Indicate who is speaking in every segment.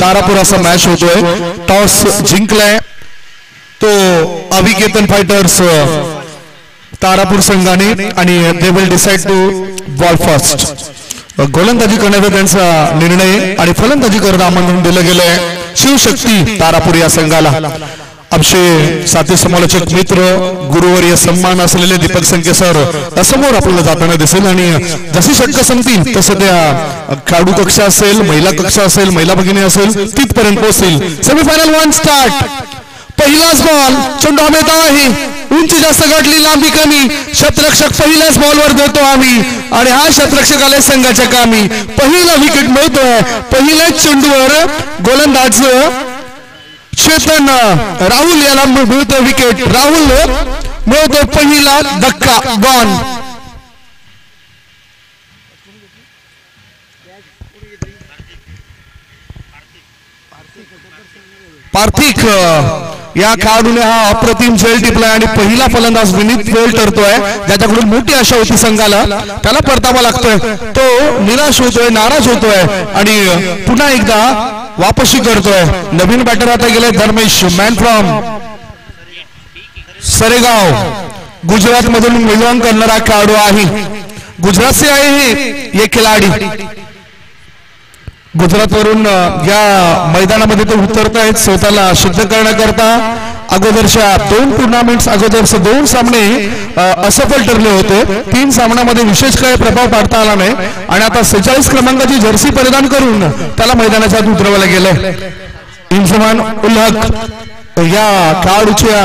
Speaker 1: तारापूर असा मॅच होतोय. टॉस जिंकलाय तो अविकेतन फायटर्स तारापूर संघाने आणि they will decide to bowl first. गोलंदाजी करण्याचा त्यांचा निर्णय आणि फलंदाजी करता आमंत्रण दिलं गेलंय शिवशक्ती तारापूर या संघाला. आमचे साथी समालोचक मित्र गुरुवर्य सन्मान असलेले दीपक संके सर समोर आपल्याला जाताना दिसेल आणि जशी षटकं संपतील तसं त्या खेळाडू कक्षा असेल, महिला कक्षा असेल, महिला भगिनी असेल तिथपर्यंत पोहोचतील. Semifinal 1 start. पहिलाच बॉल चेंडू हवेत आहे. उंची जास्त घटली, लांबी कमी. क्षेत्ररक्षक पहिल्याच बॉलवर देतो आम्ही आणि हा क्षेत्ररक्षक आले संघाच्या कामी. पहिला विकेट मिळतोय. पहिल्याच चेंडूवर गोलंदाज चेतन राहुल याला मिळतो विकेट. राहुल मिळतो पहिला धक्का गॉन. पार्थिक या खेळाडूने हा अप्रतिम झेल टिपलाय आणि पहिला फलंदाज विनीत फेल ठरतोय. ज्याच्याकडून मोठी आशा होती संघाला, त्याला परतावा लागतोय. तो निराश होतोय, नाराज होतोय आणि पुन्हा एकदा वापसी करतोय. नवीन बॅटर आता गेले धर्मेश, मॅन फ्रॉम सरेगाव, गुजरात मधून मिलवण करणारा खेळाडू आहे. गुजरात से आए हैं ये खिलाडी. गुजरात वरून या मैदानामध्ये ते उतरत आहेत स्वतःला सिद्ध करण्याकरता. अगोदरच्या 2 टुर्नामेंट्स अगोदरचे 2 सामने असफल ठरले होते. 3 सामन्यामध्ये विशेष काही प्रभाव पाडता आला नाही आणि आता 46 क्रमांकाची जर्सी परिधान करून त्याला मैदानाच्या आत उतरवलं गेलंय. इंजमान उल हक या खेळाडूच्या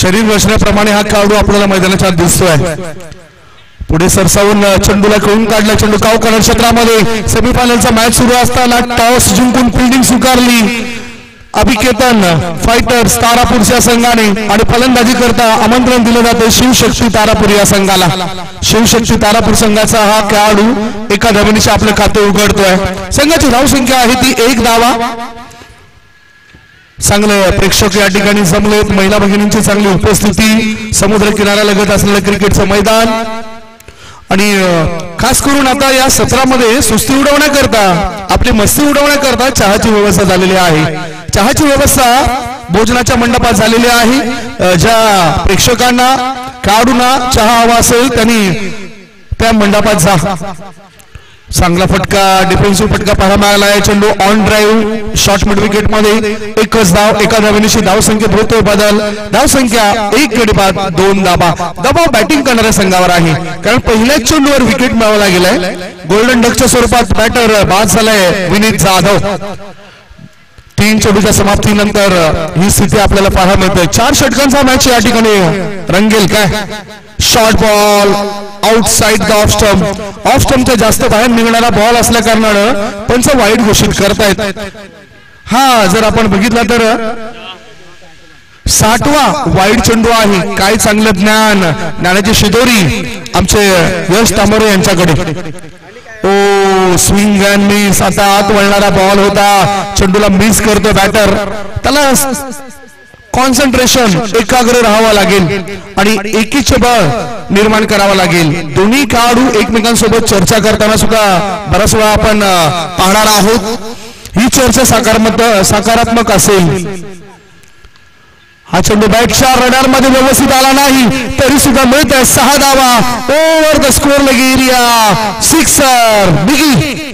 Speaker 1: शरीर रचनेप्रमाणे हा खेळाडू आपल्याला मैदानाच्या आत दिसतोय. पुढे सरसावून चेंडूला खेळून काढला. चेंडू काव करणार क्षेत्रामध्ये. सेमीफायनलचा मॅच सुरू असताना टॉस जिंकून फिल्डिंग स्वीकारली अभिकेतन फायटर्स तारापूरच्या संघाने आणि फलंदाजी करता आमंत्रण दिलं जाते शिवशक्ती तारापूर या संघाला. शिवशक्ती तारापूर संघाचा हा खेळाडू एका धावेने आपलं खाते उघडतोय. संघाची धावसंख्या आहे ती 1 धावा. चांगले प्रेक्षक या ठिकाणी जमलेत. महिला भगिनींची चांगली उपस्थिती. समुद्र किनाऱ्यालगत असलेलं क्रिकेटचं मैदान आणि खास करून आता या सत्रामध्ये सुस्ती उडवण्याकरता, आपली मस्ती उडवण्याकरता चहाची व्यवस्था झालेली आहे. चहाची व्यवस्था भोजनाच्या मंडपात झालेली आहे. ज्या प्रेक्षकांना खेळाडूंना चहा हवा असेल त्यांनी त्या मंडपात जा. चांगला फटका, डिफेन्सिव्ह फटका पाहायला मिळाला आहे. चेंडू on drive short mid wicket मध्ये एकच धाव. एका धावेनिशी धावसंख्येत होतोय बदल. धावसंख्या 1 गडी बाद 2 धाबा. दबाव बॅटिंग करणाऱ्या संघावर आहे कारण पहिल्याच चेंडूवर विकेट मिळवला गेलाय. गोल्डन डकच्या स्वरूपात बॅटर बाद झालाय विनीत जाधव. 3 चेंडूच्या समाप्तीनंतर ही स्थिती आपल्याला पाहायला मिळते. 4 षटकांचा मॅच या ठिकाणी रंगेल काय. Short ball outside the off stump. Off स्टंपच्या जास्त बाहेर निघणारा बॉल असल्या कारणानं पंच वाईट घोषित करतायत. हा जर आपण बघितला तर 60वा वाईड चेंडू आहे. काय चांगलं ज्ञानाची शिदोरी आमचे यश तामोरे यांच्याकडे. ओ स्विंग अँड मिस. आता आत वळणारा बॉल होता. चेंडूला मिस करतो बॅटर. त्याला कॉन्सन्ट्रेशन एकाग्र राहावं लागेल आणि एकीचे बळ निर्माण करावं लागेल. दोन्ही खेळाडू एकमेकांसोबत चर्चा करताना सुद्धा बराच वेळा आपण पाहणार आहोत. ही चर्चा सकारात्मक असेल. हा चेंडू बॅटच्या रडार मध्ये व्यवस्थित आला नाही तरी सुद्धा मिळत आहे 6 धावा. ओव्हर द स्कोर लगी एरिया. सिक्सर बिगी.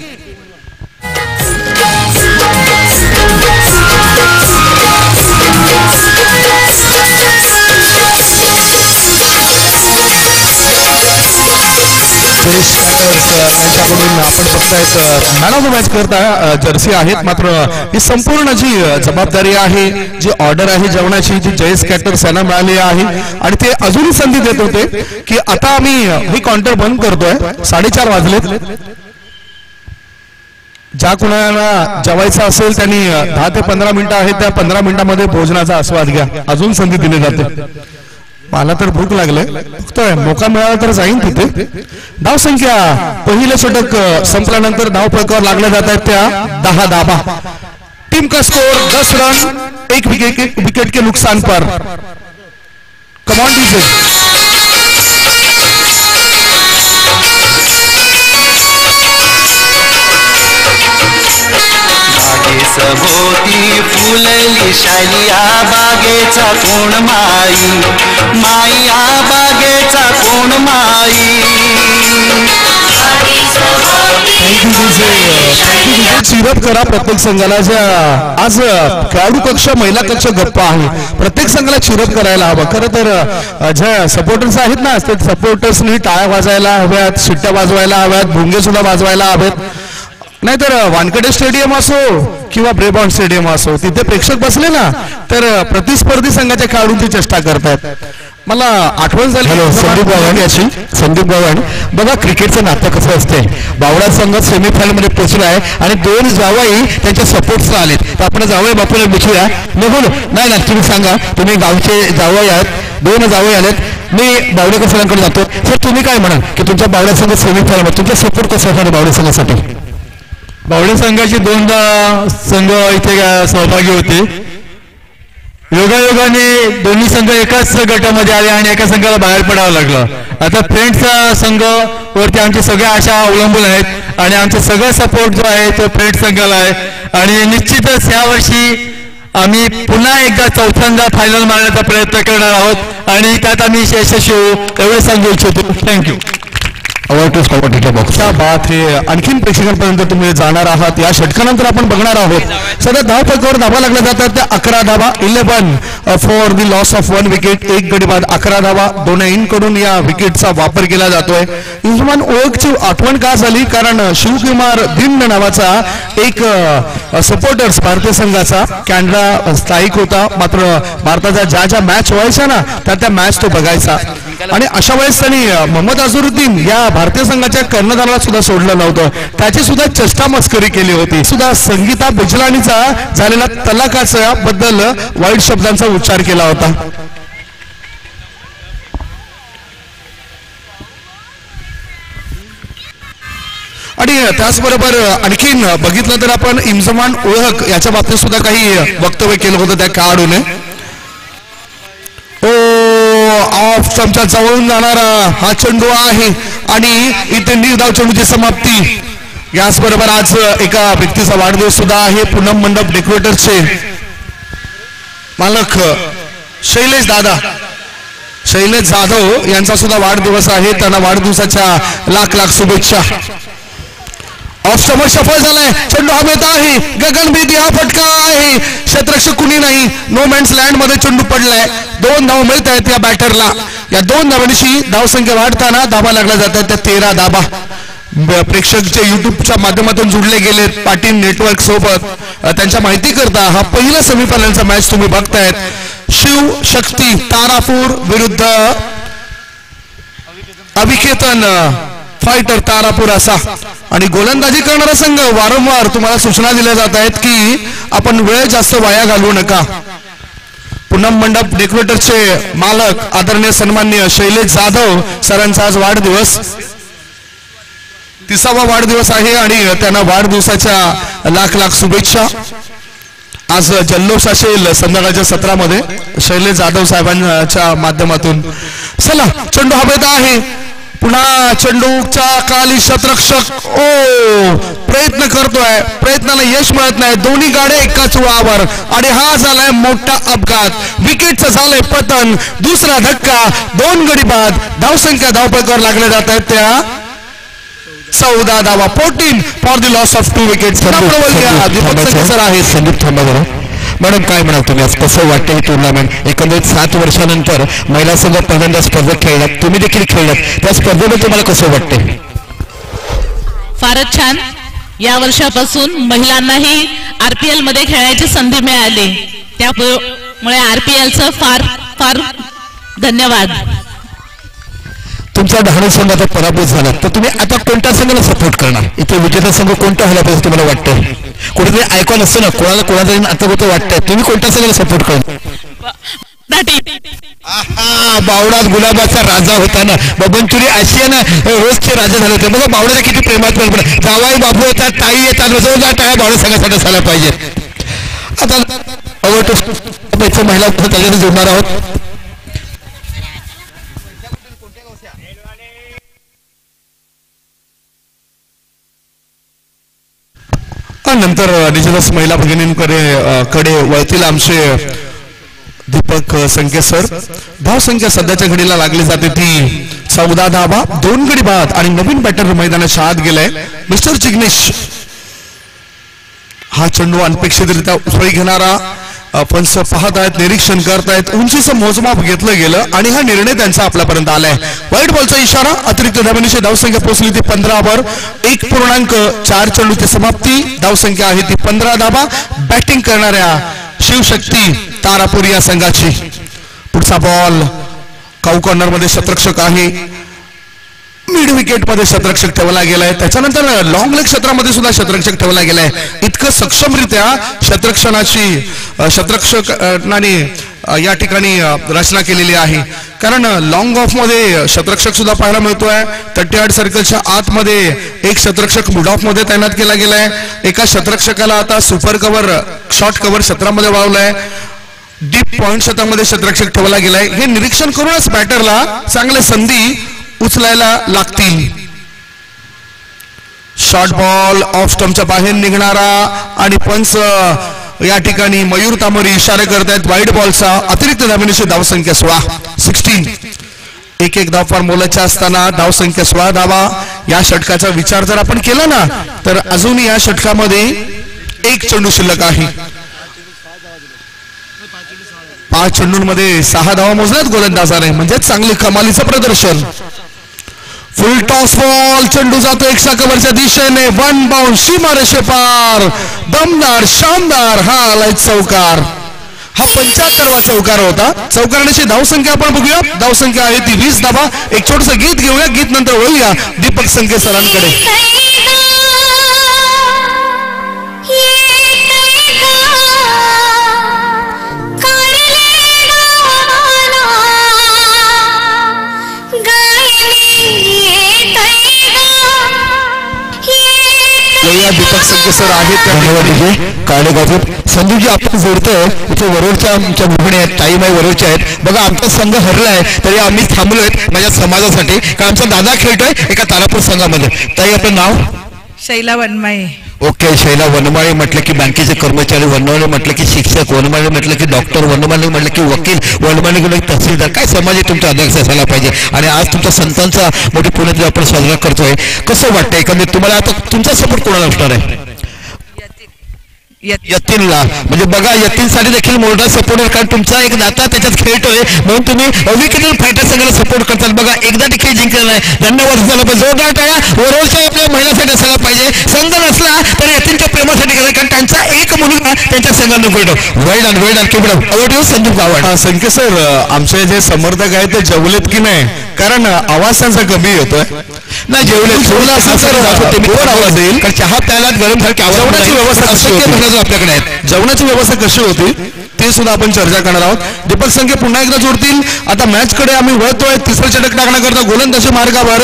Speaker 1: यांच्याकडून आपण बघतायत मॅन ऑफ द मॅच करता जर्सी आहेत. मात्र ही संपूर्ण जी जबाबदारी आहे, जी ऑर्डर आहे जेवणाची, जी जयेश कॅटर्स यांना मिळाली आहे आणि ते अजूनही संधी देत होते की आता आम्ही ही काउंटर बंद करतोय. 4:30 वाजलेत. ज्या कुणाला जेवायचं असेल त्यांनी 10 ते 15 मिनिटं आहेत. त्या 15 मिनिटांमध्ये भोजनाचा आस्वाद घ्या. अजून संधी दिली जाते. मला तर भूक लागले. बघतोय मोका मिळाला तर जाईन तिथे. धावसंख्या पहिलं षटक संपल्यानंतर धाव फलकावर लागल्या जात आहेत त्या 10 धाबा. टीम का स्कोर 10 रन 1 विकेट के नुकसान पर. Come on DJ.
Speaker 2: सभोवती फुलली शालिया बागेचा कोण माई, माया बागेचा कोण माई.
Speaker 1: चिरप करा प्रत्येक संघाला. ज्या आज खेळाडू कक्ष महिला कक्ष गप्पा आहे, प्रत्येक संघाला चिरप करायला हवं. खरं तर ज्या सपोर्टर्स आहेत ना, ते सपोर्टर्सनी टाळ्या वाजवायला हव्यात, शिट्ट्या वाजवायला हव्यात, भुंगे सुद्धा वाजवायला हवेत. नाहीतर वानखेडे स्टेडियम असो किंवा ब्रेबॉर्न स्टेडियम असो, तिथे प्रेक्षक बसले ना तर प्रतिस्पर्धी संघाच्या खेळाडूंची चेष्टा करतात. मला आठवण झाली.
Speaker 3: हॅलो, संदीप गव्हाण याची. संदीप गव्हाण, बघा क्रिकेटचं नातं कसं असते. बावडा संघ सेमीफायनल मध्ये पोहोचला आहे आणि 2 जावई त्यांच्या सपोर्टला आलेत. तर आपण जावई बापूला विचारूया. नाही ना, तुम्ही सांगा, तुम्ही गावचे जावई आहात, 2 जावई आलेत. मी बावडेकर सरांकडे जातो. सर, तुम्ही काय म्हणाल की तुमच्या बावडा संघ सेमीफायनल मध्ये तुमचा सपोर्ट कसा असणार बावडा संघासाठी?
Speaker 4: बावडे संघाचे 2दा संघ इथे सहभागी होते. योगायोगाने दोन्ही संघ एकाच गटामध्ये आले आणि एका संघाला बाहेर पडावं लागलं. आता फ्रेंड्सचा संघ वरती आमची सगळ्या आशा अवलंबून आहेत आणि आमचा सगळा सपोर्ट जो आहे तो फ्रेंड्स संघाला आहे. आणि निश्चितच यावर्षी आम्ही पुन्हा एकदा 4थ्यांदा फायनल मारण्याचा प्रयत्न करणार आहोत आणि त्यात आम्ही यशस्वी होऊ एवढे सांगू इच्छितो. थँक्यू.
Speaker 1: क्या बात है. आणखीन प्रेक्षकांपर्यंत तुम्ही जाणार आहात. या षटकानंतर आपण बघणार आहोत सध्या धावफलकावर धावा लागल्या जातात त्या 11 धावा. 11 for the loss of 1 wicket. 1 गडी बाद 11 धावा. दोन्ही कडून या विकेटचा वापर केला जातोय. इंजमान ओळखची आठवण का झाली, कारण शिवकुमार धिंड नावाचा एक सपोर्टर्स भारतीय संघाचा कॅनडा स्थायिक होता. मात्र भारताच्या ज्या मॅच व्हायच्या ना त्या मॅच तो बघायचा आणि अशा वेळेस त्यांनी मोहम्मद अझरुद्दीन या भारतीय संघाच्या कर्णधाराला सुद्धा सोडलं नव्हतं. त्याची सुद्धा चेष्टा मस्करी केली होती. सुद्धा संगीता बिजलानीचा झालेला तलाकाच्या बद्दल वाईट शब्दांचा उच्चार केला होता. आणि त्याचबरोबर आणखीन बघितलं तर आपण इंजमान ओळख याच्या बाबतीत सुद्धा काही वक्तव्य केलं होतं त्या खेळाडूने. ऑफ स्टंपच्या जवळून जाणारा हा चेंडू आहे आणि इथे निर्धाव चेंडूची समाप्ती. याचबरोबर आज एका व्यक्तीचा वाढदिवस सुद्धा आहे. पूनम मंडप डेकोरेटरचे मालक शैलेश जाधव यांचा सुद्धा वाढदिवस आहे. त्यांना वाढदिवसाच्या लाख शुभेच्छा. ऑफ स्टंप सफल झालाय. चेंडू हवेत आहे. गगनभेदी हा फटका आहे. क्षेत्ररक्षक कुणी नाही. नो मॅन्स लँड मध्ये चेंडू पडलाय. 2 धावा मिळत आहेत या बॅटरला. या 2 धावांशी धावसंख्या वाढताना धावा लागल्या जातात त्या 13 धावा. प्रेक्षकचे युट्यूबच्या माध्यमातून जुडले गेले पाटील नेटवर्क सोबत. त्यांच्या माहिती करता हा पहिला सेमीफायनलचा मॅच तुम्ही बघतायत. शिव शक्ती तारापूर विरुद्ध अविकेतन फायटर तारापूर असा. आणि गोलंदाजी करणारा संघ वारंवार तुम्हाला सूचना दिल्या जात आहेत की आपण वेळ जास्त वाया घालवू नका. पूनम मंडप डेकोरेटरचे मालक आदरणीय सन्माननीय शैलेश जाधव सरांचा आज वाढदिवस 30वा वाढदिवस आहे आणि त्यांना वाढदिवसाच्या लाख शुभेच्छा. आज जल्लोष असेल संध्याकाळच्या सत्रामध्ये शैलेश जाधव साहेबांच्या माध्यमातून. चला, चेंडू हवेत आहे. पुन्हा चेंडूचा खाली क्षेत्ररक्षक प्रयत्न करतोय. प्रयत्नाला यश मिळत नाही. दोन्ही गाड्या एकाच रुळावर आणि हा झालाय मोठा अपघात. विकेटचं झालंय पतन. दुसरा धक्का. 2 गडी बाद. धावसंख्या धावपळकावर लागल्या जात आहेत त्या 14 धावा. 14 for the loss of 2 wickets. Sir आहे
Speaker 3: संदीप थांबा. मॅडम, काय म्हणाल तुम्ही आज कसं वाटतं ही टुर्नामेंट? एकंदरीत 7 वर्षानंतर महिला संघ पहिल्यांदा स्पर्धेत खेळलात, तुम्ही देखील खेळलात. त्या स्पर्धेबद्दल तुम्हाला कसं वाटतंय?
Speaker 5: फारच छान. या वर्षापासून महिलांनाही RPL मध्ये खेळायची संधी मिळाली. त्यामुळे RPLचं फार फार धन्यवाद.
Speaker 3: तुमचा डहाणू संघ आता पराभूत झाला तर तुम्ही आता कोणत्या संघाला सपोर्ट करणार? इथे विजेता संघ कोणता व्हायला पाहिजे तुम्हाला वाटतं? कुठेतरी ऐकून नसतं ना, कोणाला आता होतं वाटतंय, तुम्ही कोणत्या संघाला सपोर्ट करणार? बावडात गुलाबाचा राजा होता ना, बबनचुरी आशियाना रोजचे राजा झाले होते. बघा बावड्याला किती प्रेमात जावाई बाबू येतात, ताई येतात, रोजोजा टाळ्या बावडा संघासाठी झाल्या पाहिजेत. आता महिला त्याच्यात जोडणार आहोत.
Speaker 1: नंतर निश्चितच महिला भगिनींकडे वळतील आमचे दीपक संके सर. धावसंख्या सध्याच्या घडीला लागली जाते ती 14 धावा, 2 गडी बाद आणि नवीन बॅटर मैदानाच्या आत गेलाय मिस्टर जिग्नेश. हा चेंडू अनपेक्षितरित्या उसळी घेणारा पंच पाहत आहेत, निरीक्षण करतायत, उंचीचं मोजमाप घेतलं गेलं आणि हा निर्णय त्यांचा आपल्यापर्यंत आलाय. व्हाईट बॉलचा इशारा. अतिरिक्त धावनिशी धावसंख्या पोहोचली ती 15 1.4 चेंडूची समाप्ती. धावसंख्या आहे ती 15 धावा. बॅटिंग करणाऱ्या शिवशक्ती तारापूर या संघाची. पुढचा बॉल काऊ कॉर्नर मध्ये शतरक्षक आहे, मिड विकेट मध्ये शतरक्षक ठेवला गेलाय. त्याच्यानंतर लॉंग लेग क्षेत्रामध्ये सुद्धा शतरक्षक ठेवला गेलाय. इतकं सक्षमरित्या शतरक्षकांनी या ठिकाणी रचना केलेली आहे. कारण लॉंग ऑफ मध्ये शतरक्षक सुद्धा पाहायला मिळतोय. 38 सर्कलच्या आतमध्ये एक शतरक्षक मिड ऑफ मध्ये तैनात केला गेलाय. एका शतरक्षकाला आता सुपर कव्हर शॉर्ट कव्हर क्षेत्रामध्ये वळवलाय. डीप पॉइंट क्षेत्रामध्ये शतरक्षक ठेवला गेलाय. हे निरीक्षण करूनच बॅटरला चांगल्या संधी उचलायला लागतील. शॉर्ट बॉल ऑफ स्टंपच्या बाहेर निघणारा आणि पंच या ठिकाणी मयूर तामोरी इशारे करतायत व्हाईट बॉलचा. अतिरिक्त धावनिशी धावसंख्या 16. एक धाव फार मोलाच्या असताना धावसंख्या 16 धावा. या षटकाचा विचार जर आपण केला ना तर अजून या षटकामध्ये 1 चेंडू शिल्लक आहे. 5 चेंडूंमध्ये 6 धावा मोजल्यात गोलंदाजाने, म्हणजे चांगले कमालीचं प्रदर्शन. फुल टॉस बॉल, चेंडू जातो एक्स्ट्रा कव्हरच्या दिशेने. 1 बाउंड सीमारेषे पार. दमदार शानदार हा आलाय चौकार. हा 75वा चौकार होता. चौकारण्याची धावसंख्या आपण बघूया. धावसंख्या आहे ती 20 धावा. एक छोटस गीत घेऊया, गीत नंतर वळूया दीपक संके सरांकडे. दीपक संके सर आहेत
Speaker 3: काळेगावात. संदीपजी आपण जोडतोय इथे वरोडच्या आमच्या भूमिणी आहेत, टाईम आहे वरोडच्या आहेत. बघा आमचा संघ हरलाय तरी आम्ही थांबलोय माझ्या समाजासाठी, कारण आमचा दादा खेळतोय एका तारापूर संघामध्ये. ताई आपलं नाव?
Speaker 6: शैला वनमाळे.
Speaker 3: ओके, शैला वनमाळे म्हटलं की बँकेचे कर्मचारी, वनमाळे म्हटलं की शिक्षक, वनमाळे म्हटलं की डॉक्टर, वनमाळे म्हटलं की वकील, वनमाळे म्हटलं की तहसीलदार. काय समाज आहे तुमचा अध्यक्ष असायला पाहिजे. आणि आज तुमच्या संतांचा मोठी पुण्यात आपण साजरा करतोय. कसं वाटतं एकंदरीत तुम्हाला? आता तुमचा सपोर्ट कोणाला असणार आहे? यतीनला. म्हणजे बघा यतीनसाठी देखील मोठा सपोर्ट आहे, कारण तुमचा एक नाता त्याच्यात खेळतोय म्हणून तुम्ही अविकेतन फायटर संघाला सपोर्ट करतात. बघा एकदा देखील जिंकलं नाही, धन्यवाद झाला पाहिजे. जोरदार टाळ्या वरोडच्या आपल्या महिलासाठी असायला पाहिजे. संघ नसला तर यतीनच्या प्रेमासाठी केला, कारण त्यांचा एक मुलगा त्यांच्या संघानं खेळतो. वेळ केवढं संदीप गावड.
Speaker 1: संके सर आमचे जे समर्थक आहेत ते जेवलेत की नाही? कारण आवाज त्यांचा कमी येतोय.
Speaker 3: नाही जेवले आवाज येईल, कारण चहा प्यायला गरम सारखी
Speaker 1: जेवणाची व्यवस्था
Speaker 3: आपल्याकडे आहेत.
Speaker 1: जेवणाची व्यवस्था कशी होती ते सुद्धा आपण चर्चा करणार आहोत. दीपक संके पुन्हा एकदा जोडतील. आता मॅच कडे आम्ही वळतोय. तिसरं षटक टाकण्याकरता गोलंदाजी मार्गावर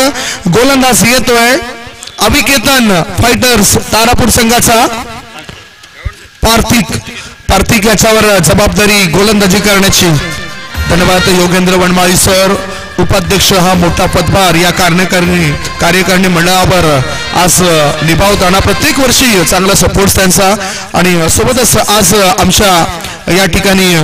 Speaker 1: गोलंदाज येतोय अविकेतन फायटर्स तारापूर संघाचा पार्थिक याच्यावर जबाबदारी गोलंदाजी करण्याची. धन्यवाद योगेंद्र वनमाळी सर. उपाध्यक्ष हा मोठा पदभार या कार्यकारिणी मंडळावर आज निभावताना प्रत्येक वर्षी चांगला सपोर्ट त्यांचा. आणि सोबतच आज आमच्या या ठिकाणी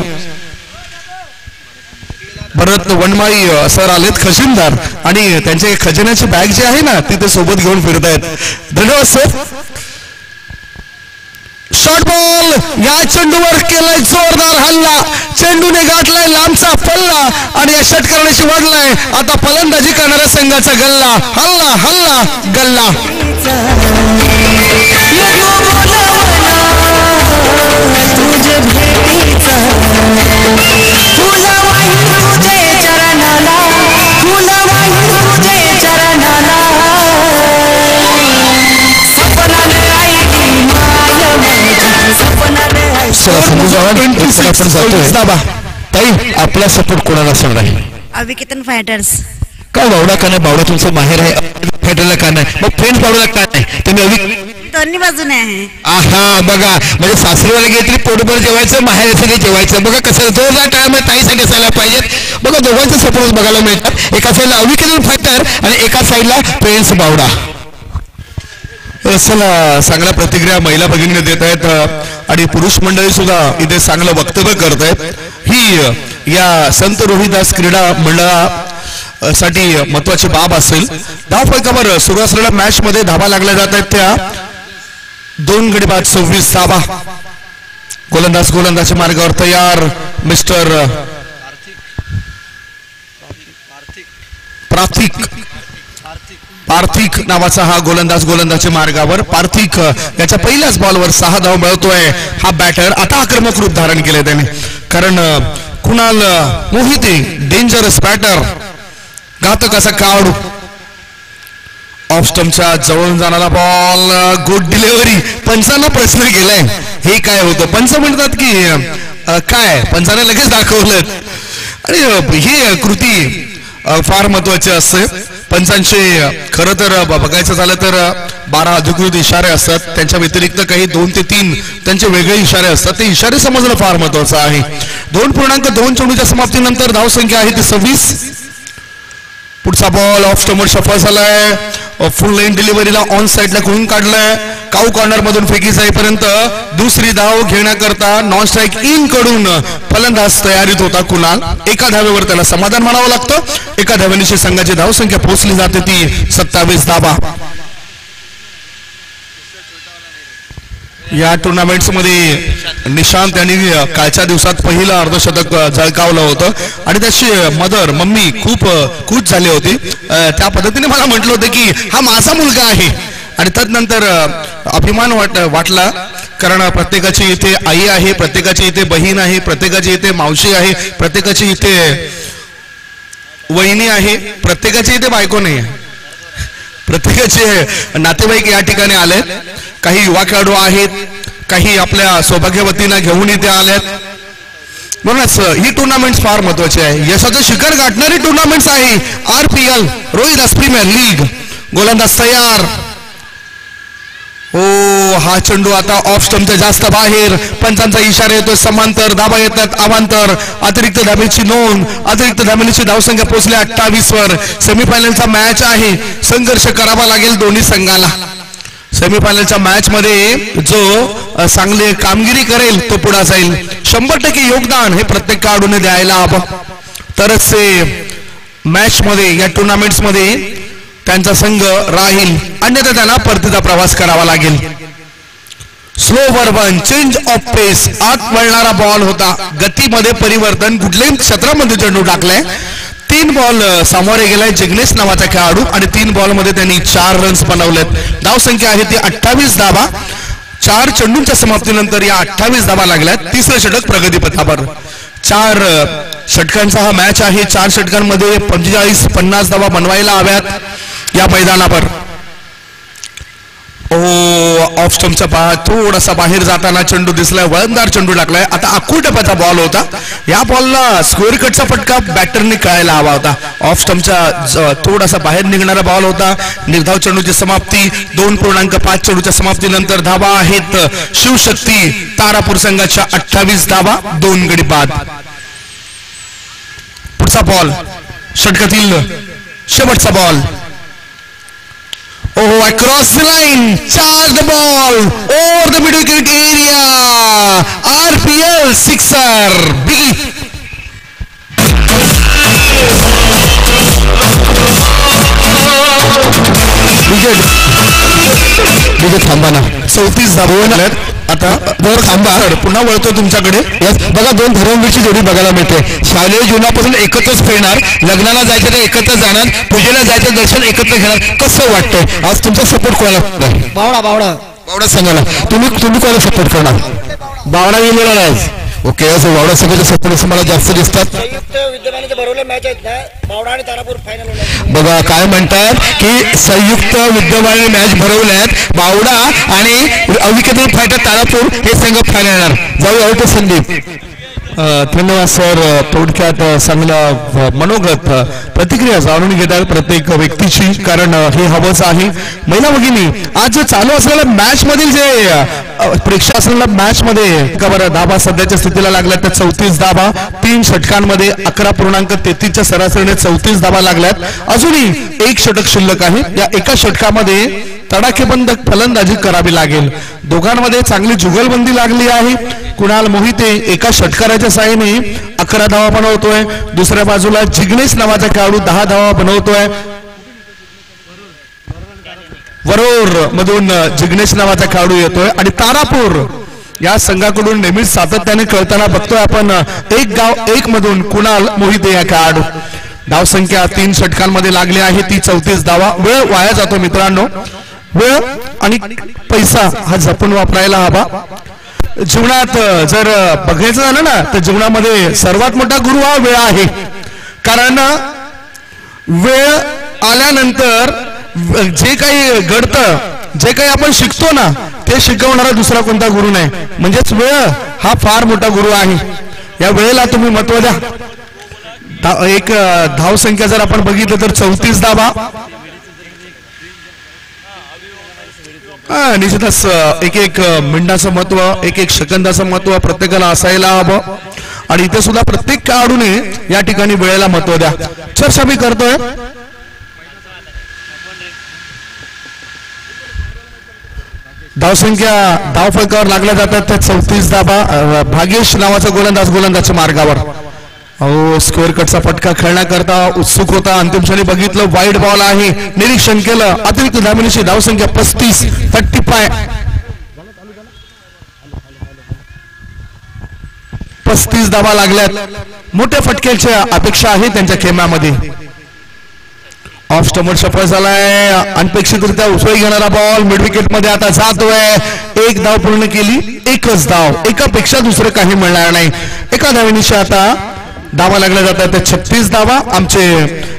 Speaker 1: भरत वनमाळी सर आलेत खजिनदार, आणि त्यांचे खजिन्याची बॅग जी आहे ना ती ते सोबत घेऊन फिरतायत. धन्यवाद सर. शॉर्ट बॉल या चेंडूवर केलाय जोरदार हल्ला. चेंडूने गाठलाय लांबचा पल्ला आणि या षटकाराशी वाढलाय आता फलंदाजी करणाऱ्या संघाचा गल्ला. हल्ला गल्ला.
Speaker 3: ताई आपला सपोर्ट कोणाला असणार आहे?
Speaker 7: अविकेतन फायटर्स.
Speaker 3: काय बावडा का नाही? बावडा तुमचं माहेर आहे, फायटरला का नाही? मग फ्रेंड्स बावडाला का नाही? तुम्ही
Speaker 7: दोन्ही बाजूने आहे.
Speaker 3: हा बघा, म्हणजे सासरीवाला गेले तरी पोटभर जेवायचं, माहेरसाठी जेवायचं. बघा कसं जोरदार टाइम ताईसाठी असायला पाहिजेत. बघा दोघांचे सपोर्ट बघायला मिळतात. एका साईडला अविकेतन फायटर आणि एका साईडला फ्रेंड्स बावडा.
Speaker 1: तर चला चांगल्या प्रतिक्रिया महिला भगिनी देत आहेत आणि पुरुष मंडळी सुद्धा इथे चांगलं वक्तव्य करत आहेत। ही या संत रोहिदास क्रीडा मंडळा साठी महत्वाची बाब असेल। धाव फलकावर सुरू असलेल्या मॅच मध्ये धावा लागल्या जात आहेत त्या 2 गडी बाद 26 धावा। गोलंदाजच्या मार्गावर तयार मिस्टर पार्थिक नावाचा हा गोलंदाजच्या मार्गावर पार्थिक याच्या पहिल्याच बॉलवर 6 धाव मिळवतोय हा बॅटर। आता आक्रमक रूप धारण केले त्याने, कारण कुणाल मोहिते डेंजरस बॅटर, घातक असा खेळाडू। ऑफ स्टंपच्या जवळून जाणारा बॉल, गुड डिलिव्हरी। पंचांना प्रश्न केलाय हे काय होतं, पंच म्हणतात की काय, पंचाने लगेच दाखवलं आणि ही कृती फार महत्वाची असते। पंचांचे खरं तर बघायचं झालं तर 12 अधिकृत इशारे असतात, त्यांच्या व्यतिरिक्त काही 2 ते 3 त्यांचे वेगळे इशारे असतात, ते इशारे समजणं फार महत्वाचं आहे। 2.2 चेंडूच्या समाप्तीनंतर धावसंख्या आहे ती 26। पुढचा बॉल ऑफ स्टंपवर सफल झालाय, फुल लेन डिलिव्हरीला ऑन साइडला खोळून काढलाय, काऊ कॉर्नर मधून फेकी जाईपर्यंत दुसरी धाव घेण्याकरता नॉन स्ट्राईक इन कडून फलंदाज तयारीत होता कुणाल। एका धावेवर त्याला समाधान मानावं लागतं, एका धावेनिशी संघाची धावसंख्या पोहोचली जाते ती 27 धावा। या टुर्नामेंट्स मध्ये निशांत यांनी कालच्या दिवसात पहिलं अर्धशतक झळकावलं होतं आणि त्याची मम्मी खूप खुश झाली होती। त्या पद्धतीने मला म्हटलं होतं की हा माझा मुलगा आहे आणि तदनंतर अभिमान वाटला, कारण प्रत्येकाची इथे आई आहे, प्रत्येकाची इथे बहीण आहे, प्रत्येकाची इथे मावशी आहे, प्रत्येकाची इथे वहिनी आहे, प्रत्येकाची इथे बायको नाही आहे, प्रत्येकाचे नातेवाईक या ठिकाणी आलेत। काही युवा खेळाडू आहेत, काही आपल्या सौभाग्यवतींना घेऊन इथे आलेत। म्हणूनच ही टुर्नामेंट फार महत्वाची आहे, यशाचं शिखर गाठणारी टुर्नामेंट्स आहे RPL रोहिदास प्रीमियर लीग। गोलंदाज तयार, हा चेंडू आता ऑफ स्टंपच्या जास्त बाहेर, पंचांचा इशारा येतो, समांतर धावा येतात, अवांतर, अतिरिक्त धाबेची नोंद, अतिरिक्त धाबेची धावसंख्या पोहोचली 28 वर। सेमीफायनलचा मॅच आहे, संघर्ष करावा लागेल दोन्ही संघाला। सेमीफायनलच्या मॅच मध्ये जो चांगली कामगिरी करेल तो पुढे जाईल। 100% योगदान हे प्रत्येक खेळाडूने द्यायला हवं, तरच ते मॅच मध्ये या टुर्नामेंट्स मध्ये त्यांचा संघ राहील, अन्यथा त्यांना परतीचा प्रवास करावा लागेल। स्लोवर वन, चेंज ऑफ पेस, आत वळणारा बॉल होता, गतीमध्ये परिवर्तन, कुठल्याही क्षेत्रामध्ये चेंडू टाकलाय। 3 बॉल सामोरे गेलाय जिग्नेश नावाचा खेळाडू आणि 3 बॉल मध्ये त्यांनी 4 रन्स बनवलेत। धावसंख्या आहे ती 28 धावा। 4 चेंडूंच्या समाप्तीनंतर या 28 धावा लागल्यात, तिसरं षटक प्रगतीपथावर। 4 षटकांचा हा मॅच आहे, 4 षटकांमध्ये 45-50 धावा बनवायला हव्यात या मैदानावर। ऑफ स्टंपचा थोडासा बाहेर जाताना चेंडू दिसलाय, वळणदार चेंडू टाकलाय, आता आखूड टप्प्याचा बॉल होता, या बॉलला स्क्वेअर कटचा फटका बॅटरने कळायला हवा होता। ऑफ स्टंपच्या थोडासा बाहेर निघणारा बॉल होता। निर्धाव चेंडूची समाप्ती 2.5 चेंडूच्या समाप्तीनंतर धावा आहेत शिवशक्ती तारापूर संघाच्या 28 धावा, 2 गडी बाद। पुढचा बॉल षटकातील शेवटचा ball, across the line, charge the ball over the middle wicket area, RPL sixer, big
Speaker 3: wicket थांबा ना,
Speaker 1: 34 धावा आता
Speaker 3: बरं थांबा,
Speaker 1: पुन्हा वळतो तुमच्याकडे।
Speaker 3: बघा 2 धर्मवीरची जोडी बघायला मिळते, शालेय जीवनापासून एकत्रच खेळणार, लग्नाला जायचं तर एकत्र जाणार, पूजेला जायचं दर्शन एकत्र घेणार, कसं वाटतंय आज तुमचा सपोर्ट कोणाला? बावडा संघाला। तुम्ही कोणाला सपोर्ट करणार? बावडा गेलेला आज, ओके, असं बावडा संघाचे सपोर्ट मला जास्त दिसतात। बघा काय म्हणतात की संयुक्त विद्यमाने मॅच भरवल्यात, बावडा आणि अविकेतन फायटर तारापूर हे संघ फायनल येणार। जाऊ संदीप।
Speaker 1: धन्यवाद सर, थोडक्यात चांगला मनोगत प्रतिक्रिया जाणून घेतात प्रत्येक व्यक्तीची, कारण हे हवंच आहे। महिला भगिनी आज चालू असलेल्या मॅच मधील जे प्रेक्षक असलेल्या मॅच मध्ये खबर धावा सध्याच्या स्थितीला लागल्यात त्या 34 धावा। 3 षटकांमध्ये 11.33 च्या सरासरीने 34 धावा लागल्यात। अजूनही 1 षटक शिल्लक आहे, या एका षटकामध्ये तडाखेबंद फलंदाजी करावी लागेल. दोघांमध्ये चांगली जुगलबंदी लागली आहे. कुणाल मोहिते एका षटकाराच्या साहाय्याने 11 धावा बनवतोय. दुसऱ्या बाजूला जिग्नेश नावाचा खेळाडू 10 धावा बनवतोय. वरोर मधून जिग्नेश नावाचा खेळाडू येतोय आणि तारापूर या संघाकडून नेहमीच सातत्याने खेळताना बघतोय आपण. एक गाव एक मधून कुणाल मोहिते या खेळाडू. धावसंख्या 3 षटकांमध्ये लागली आहे ती 34 धावा. वेळ वाया जातो मित्रांनो. वेळ आणि पैसा हा जपून वापरायला हवा. जीवनात जर बघायचं झालं ना तर जीवनामध्ये सर्वात मोठा गुरु हा वेळ आहे. कारण वेळ आल्यानंतर जे काही घडतं जे काही आपण शिकतो ना ते शिकवणारा दुसरा कोणता गुरु नाही. म्हणजेच वेळ हा फार मोठा गुरु आहे. या वेळेला तुम्ही महत्व द्या. एक धावसंख्या जर आपण बघितलं तर 34 धावा. निश्चितच एक मिनिटाचं महत्व एक सेकंदाचं महत्व प्रत्येकाला असायला हवं. आणि इथे सुद्धा प्रत्येक खेळाडूने या ठिकाणी वेळेला महत्व द्या. चर्चा मी करतोय. धावसंख्या धावफलकावर लागल्या जातात त्या 34 धावा. भागेश नावाचा गोलंदाजच्या मार्गावर. स्क्वेअर कटचा फटका खेळण्याकरता उत्सुक होता. अंतिम क्षणी बघितलं वाईड बॉल आहे. निरीक्षण केलं. अतिरिक्त धावनिशी धावसंख्या 35 धावा लागल्यात. मोठ्या फटक्याच्या अपेक्षा आहे त्यांच्या खेळण्यामध्ये. ऑफ स्टंपर सफल झालाय. अनपेक्षितरित्या उसळी घेणारा बॉल मिड विकेट मध्ये आता जातोय. एक धाव पूर्ण केली. एकच धाव. एकापेक्षा दुसरं काही मिळणार नाही. एका धावेनिशी आता धावा लागल्या जातात 36 धावा. आमचे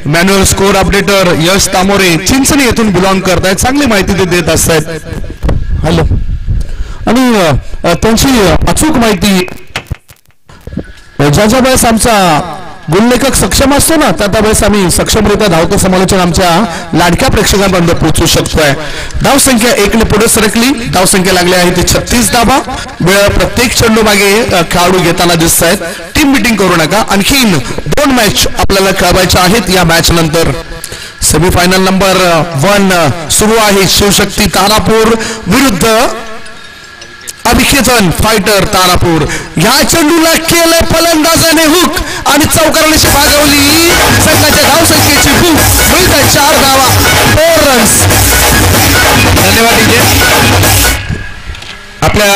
Speaker 1: मॅन्युअल स्कोर अपडेटर यश तामोरे चिंचणी येथून बिलॉंग करतायत. चांगली माहिती ते देत असतात. हॅलो. आणि त्यांची अचूक माहिती ज्या वेळेस आमचा गुणलेखक सक्षम असतो ना त्या वेळेस आम्ही सक्षमरित्या धावतं समालोचन आमच्या लाडक्या प्रेक्षकांपर्यंत पोहोचू शकतोय. धावसंख्या 1 ने पुढे सरकली. धावसंख्या लागली आहे ती 36 धावा. वेळ प्रत्येक चेंडू मागे खेळाडू घेताना दिसत आहेत. टीम मिटिंग करू नका. आणखीन 2 मॅच आपल्याला खेळवायच्या आहेत. या मॅच नंतर सेमीफायनल नंबर 1 सुरू आहे. शिवशक्ती तारापूर विरुद्ध अभिखेतन फायटर तारापूर. या चेंडूला केलं फलंदाजाने हुक आणि चौकाराशी भागवली. संघाच्या धावसंख्येची हुक मिळतात 4 धावा. 4 रन्स.
Speaker 4: धन्यवाद. आपल्या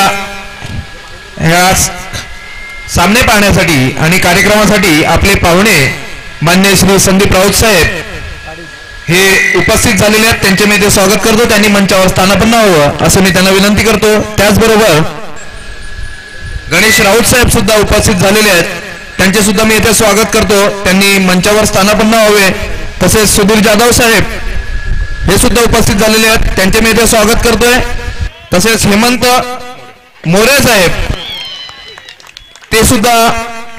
Speaker 4: ह्या सामने पाहण्यासाठी आणि कार्यक्रमासाठी आपले पाहुणे मान्य श्री संदीप राऊत साहेब हे उपस्थित झालेले आहेत. त्यांचे मी ते स्वागत करतो. त्यांनी मंचावर स्थानापन्न व्हावं असं मी त्यांना विनंती करतो. त्याचबरोबर गणेश राऊत साहेब सुद्धा उपस्थित झालेले आहेत. त्यांचे सुद्धा मी इथे स्वागत करतो. त्यांनी मंचावर स्थानापन्न व्हावे. तसेच सुधीर जाधव साहेब हे सुद्धा उपस्थित झालेले आहेत. त्यांचे मी इथे स्वागत करतोय. तसेच हेमंत मोरे साहेब ते सुद्धा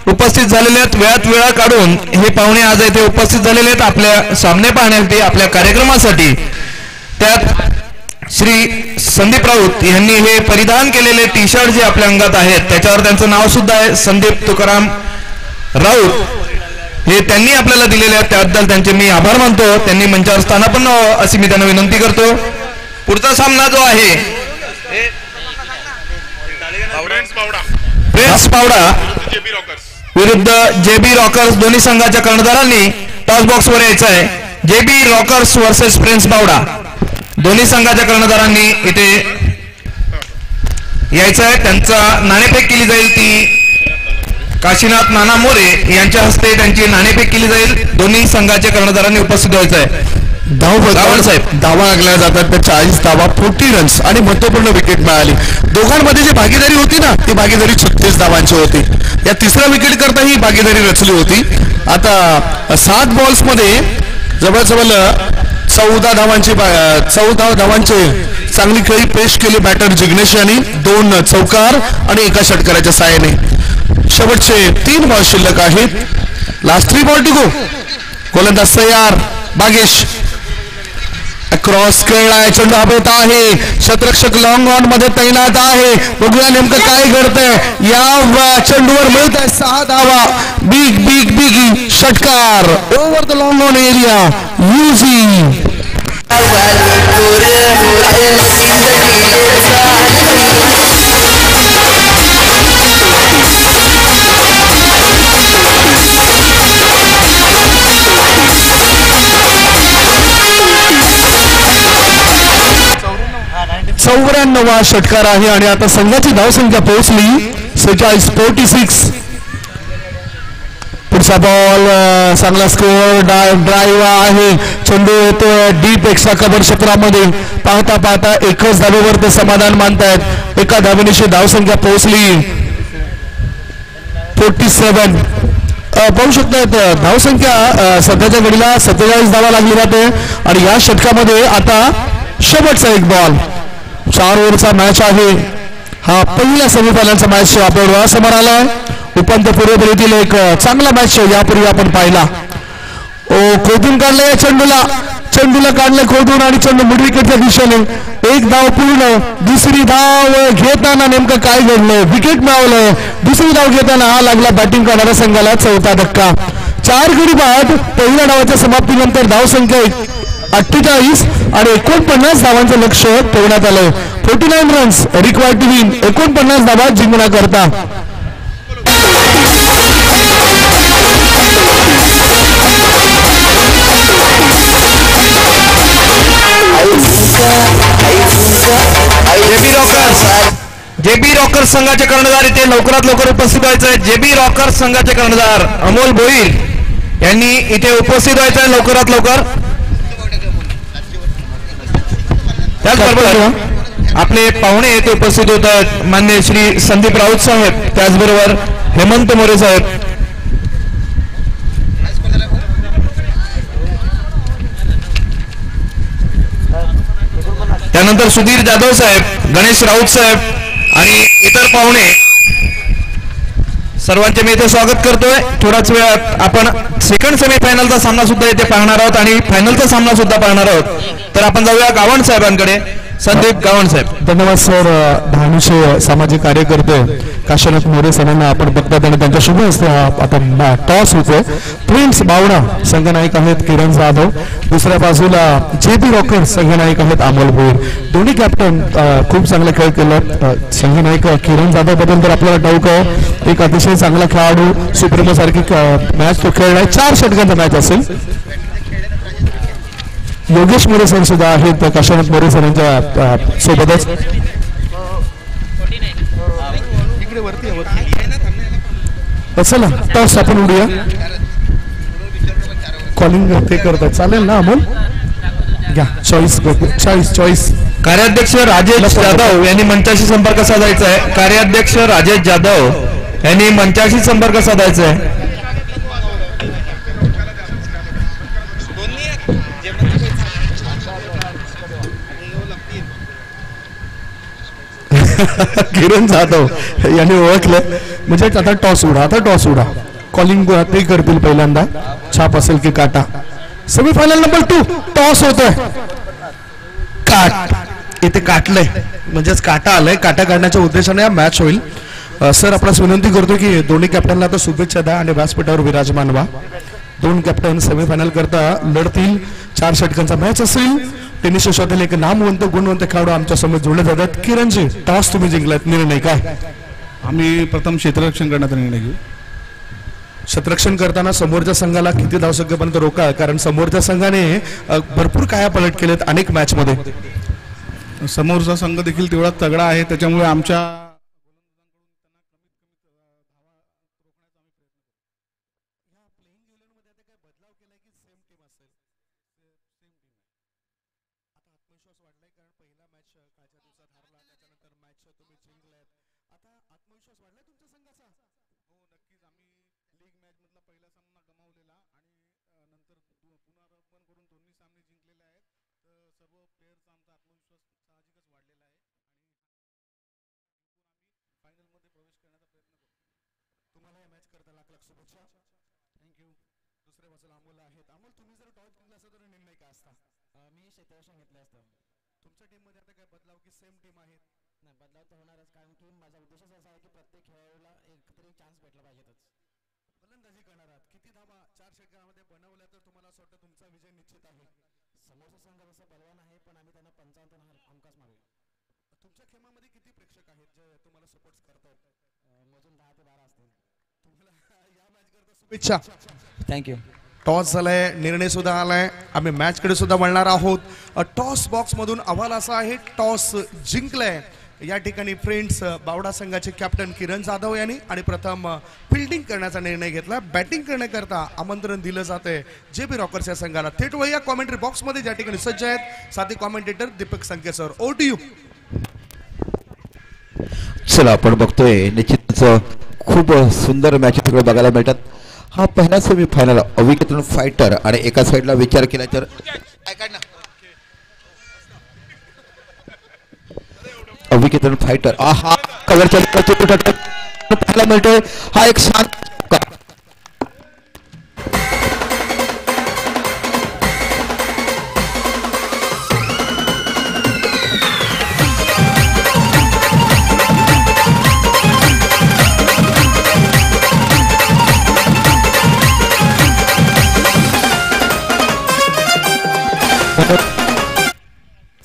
Speaker 4: उपस्थित झालेले आहेत. वेळात वेळा काढून हे पाहुणे आज येथे उपस्थित झालेले आहेत आपल्या सामने पाहण्यासाठी आपल्या कार्यक्रमासाठी. त्यात श्री संदीप राऊत यांनी हे परिधान केलेले टी शर्ट जे आपल्या अंगात आहेत त्याच्यावर त्यांचं नाव सुद्धा आहे संदीप तुकाराम राऊत. हे त्यांनी आपल्याला दिलेले आहेत. त्याबद्दल त्यांचे मी आभार मानतो. त्यांनी मंचावर स्थानापन्न व्हावं अशी मी त्यांना विनंती करतो. पुढचा सामना जो आहे प्रिन्स पावडा विरुद्ध जेबी रॉकर्स. दोन्ही संघाच्या कर्णधारांनी टॉस बॉक्स वर यायचं आहे. जेबी रॉकर्स वर्सेस प्रिन्स पावडा. दोन्ही संघाच्या कर्णधारांनी इथे यायचं आहे. त्यांचा नाणेफेक केली जाईल ती काशीनाथ नाना मोरे यांच्या हस्ते त्यांची नाणेफेक केली जाईल. दोन्ही संघाच्या कर्णधारांनी उपस्थित व्हायचं आहे.
Speaker 1: धावा लागल्या जातात त्या 40 धावा 40 रन्स आणि महत्वपूर्ण विकेट मिळाली. दोघांमध्ये जी भागीदारी होती ना ती भागीदारी 36 धावांची होती. या तिसऱ्या विकेट करता ही भागीदारी रचली होती. आता 7 बॉल्स मध्ये जवळजवळ 14 धावांचे चांगली खेळी पेश केली बॅटर जिग्नेश यांनी. 2 चौकार आणि एका षटकाराच्या साहाय्याने. शेवटचे 3 बॉल शिल्लक आहेत. Last 3 ball to go. गोलंदाज तयार. बागेश क्रॉस खेळलाय. चेंडू हवेत आहे. क्षेत्ररक्षक लॉंग ऑन मध्ये तैनात आहे. बघूया नेमकं काय घडतंय. या चेंडूवर मिळत आहे 6 धावा. बिग बिग बिग षटकार over the long on area. Yuzi 94 षटकार आहे आणि आता संघाची धावसंख्या पोहोचली 46. पुढचा बॉल चांगला स्कोअर ड्राईव्ह आहे. चेंडू येतो डीप एक्स्ट्रा कव्हर क्षेत्रामध्ये. पाहता पाहता एकच धावेवर ते समाधान मानतायत. एका धावेनिशी धावसंख्या पोहोचली 47. पाहू शकतायत धावसंख्या सध्याच्या घडीला 47 धावा लागली जाते आणि या षटकामध्ये आता शेवटचा एक बॉल. 4 ओव्हरचा मॅच आहे. हा पहिला सेमीफायनलचा मॅच आपल्या समोर आलाय. उपांत्यपूर्व फेरीतील एक चांगला मॅच यापूर्वी आपण पाहिला. खोदून काढलं चेंडूला काढलं खोदून आणि चेंडू मिड विकेटच्या दिशेने. एक धाव पूर्ण. दुसरी धाव घेताना नेमकं काय घडलं? विकेट मिळवलं. दुसरी धाव घेताना हा लागला बॅटिंग करणाऱ्या संघाला चौथा धक्का. 4 गडी बाद. पहिल्या डावाच्या समाप्तीनंतर धावसंख्या 48 आणि 49 धावांचं लक्ष ठेवण्यात आलं. 49 रन्स रिक्वायर्ड टू विन. 49 धावा जिंकण्याकरता.
Speaker 3: जेबी रॉकर्स संघाचे कर्णधार इथे लवकरात लवकर उपस्थित व्हायचे. जेबी रॉकर्स संघाचे कर्णधार अमोल भोईर यांनी इथे उपस्थित व्हायचं लवकरात लवकर. त्याचबरोबर आपले पाहुणे येथे उपस्थित होत आहेत. मान्य श्री संदीप राऊत साहेब, त्याचबरोबर हेमंत मोरे साहेब, त्यानंतर सुधीर जाधव साहेब, गणेश राऊत साहेब आणि इतर पाहुणे सर्वांचे मी इथे स्वागत करतोय. थोड्याच वेळात आपण सेकंड सेमीफायनलचा सामना सुद्धा इथे पाहणार आहोत आणि फायनलचा सामना सुद्धा पाहणार आहोत. तर आपण जाऊया गावण साहेबांकडे. संदीप गावण साहेब.
Speaker 1: धन्यवाद सर. धानुषे सामाजिक कार्यकर्ते काशीनाथ मोरे सरांना आपण बघतात आणि त्यांच्या शुभ हस्ते आता टॉस होतोय. प्रिन्स बावडा संघनायक आहेत किरण जाधव. दुसऱ्या बाजूला जेबी रॉकर संघनायक आहेत अमोल भोईर. दोन्ही कॅप्टन खूप चांगला खेळ केला. संघनायक किरण जाधव बद्दल तर आपल्याला ठाऊक आहे, एक अतिशय चांगला खेळाडू, सुप्रीमो सारखी मॅच तो खेळलाय. 4 षटकांचा मॅच असेल. योगेश मोरे सर सुद्धा आहेत काशीनाथ मोरे सरांच्या सोबतच. चला टॉस आपण उडूया. कॉलिंग ते करतात चालेल ना अमोल? घ्या चॉईस.
Speaker 3: कार्याध्यक्ष राजेश जाधव यांनी मंचाशी संपर्क साधायचा आहे. कार्याध्यक्ष राजेश जाधव यांनी मंचाशी संपर्क साधायचा आहे.
Speaker 1: किरण जाधव यांनी ओळखलं म्हणजे आता टॉस उडा. कॉलिंग ते करतील पहिल्यांदा. छाप असेल की काटा. सेमीफायनल नंबर 2 टॉस होतोय. काट इथे काटलंय म्हणजेच काटा आलाय. काटा काढण्याच्या उद्देशाने हा मॅच होईल. सर आपल्यास विनंती करतो की दोन्ही कॅप्टनला आता शुभेच्छा द्या आणि व्यासपीठावर विराजमान व्हा. 2 कॅप्टन सेमीफायनल करता लढतील. 4 षटकांचा मॅच असेल. टेनिस क्षेत्रातील एक नामवंत गुणवंत खेळाडू आमच्या समोर जोडले जातात. किरणजी टॉस तुम्ही जिंकलात, निर्णय काय?
Speaker 8: आम्ही प्रथम क्षेत्ररक्षण करण्याचा निर्णय घेऊ.
Speaker 1: क्षेत्ररक्षण करताना समोरच्या संघाला किती धावसंख्येपर्यंत रोका, कारण समोरच्या संघाने भरपूर काया पलट केलेत अनेक मॅच मध्ये.
Speaker 8: समोरचा संघ देखील तेवढा तगडा आहे, त्याच्यामुळे आमच्या
Speaker 1: शुभेच्छा.
Speaker 9: थँक्यू.
Speaker 8: टॉस झालाय, निर्णय सुद्धा आलाय. आम्ही मॅच कडे सुद्धा वळणार आहोत. टॉस बॉक्स मधून अहवाल असा आहे, टॉस जिंकलाय या ठिकाणी फ्रेंड्स बावडा संघाचे कॅप्टन किरण जाधव यांनी आणि प्रथम फिल्डिंग करण्याचा निर्णय घेतला. बॅटिंग करण्याकरता आमंत्रण दिलं जातंय JB रॉकर्स या संघाला. थेट वळूया कॉमेंट्री बॉक्स मध्ये, ज्या ठिकाणी सज्ज आहेत साथी commentator Deepak Sanke sir. Over to you.
Speaker 3: चला आपण बघतोय निश्चितच खूप सुंदर मॅच तिकडे बघायला मिळतात. हा पहिला सेमी फायनल अविकेतन फायटर आणि एका साईडला विचार केला तर अविकेतन फायटर हा कव्हरच्या पाहायला मिळतोय. हा एक शांत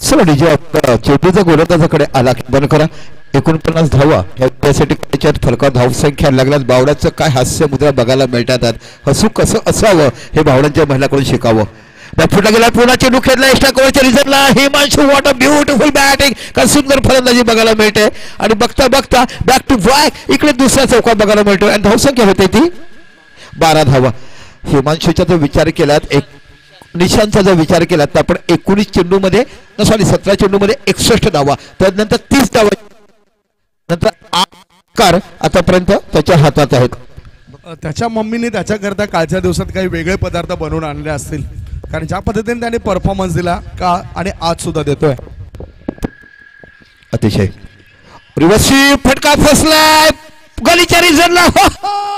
Speaker 3: चला डीजे चेटीचा गोलंदाजाकडे आला की बंद करा. 49 धावा यासाठी त्याच्यात फलका धावसंख्या लागल्यास बावड्याचं काय हास्य मुद्रा बघायला मिळतात. हसू कसं असावं हे बावड्यांच्या महिलाकडून शिकावं. बॅटफुटला गेला, पुन्हा चेंडू खेळला एक्स्ट्रा कव्हरच्या रिझल्टला. Himanshu what a beautiful batting, काय सुंदर फलंदाजी बघायला मिळते. आणि बघता बघता बॅक टू बॅक इकडे दुसरा चौका बघायला मिळतो आणि धावसंख्या होते ती 12 धावा. हिमांशूचा जो विचार केलात, एक निशांचा जर विचार केला तर आपण 19 चेंडूमध्ये 17 चेंडूमध्ये 61 धावा, त्यानंतर 30 धावा, नंतर आकार आतापर्यंत त्याच्या हातात आहेत.
Speaker 8: त्याच्या मम्मीने त्याच्याकरता कालच्या दिवसात काही वेगळे पदार्थ बनवून आणले असतील, कारण ज्या पद्धतीने त्याने परफॉर्मन्स दिला का आणि आज सुद्धा देतोय.
Speaker 3: अतिशय रिवर्सी फटका फसलाय गलीच्या रिझनला.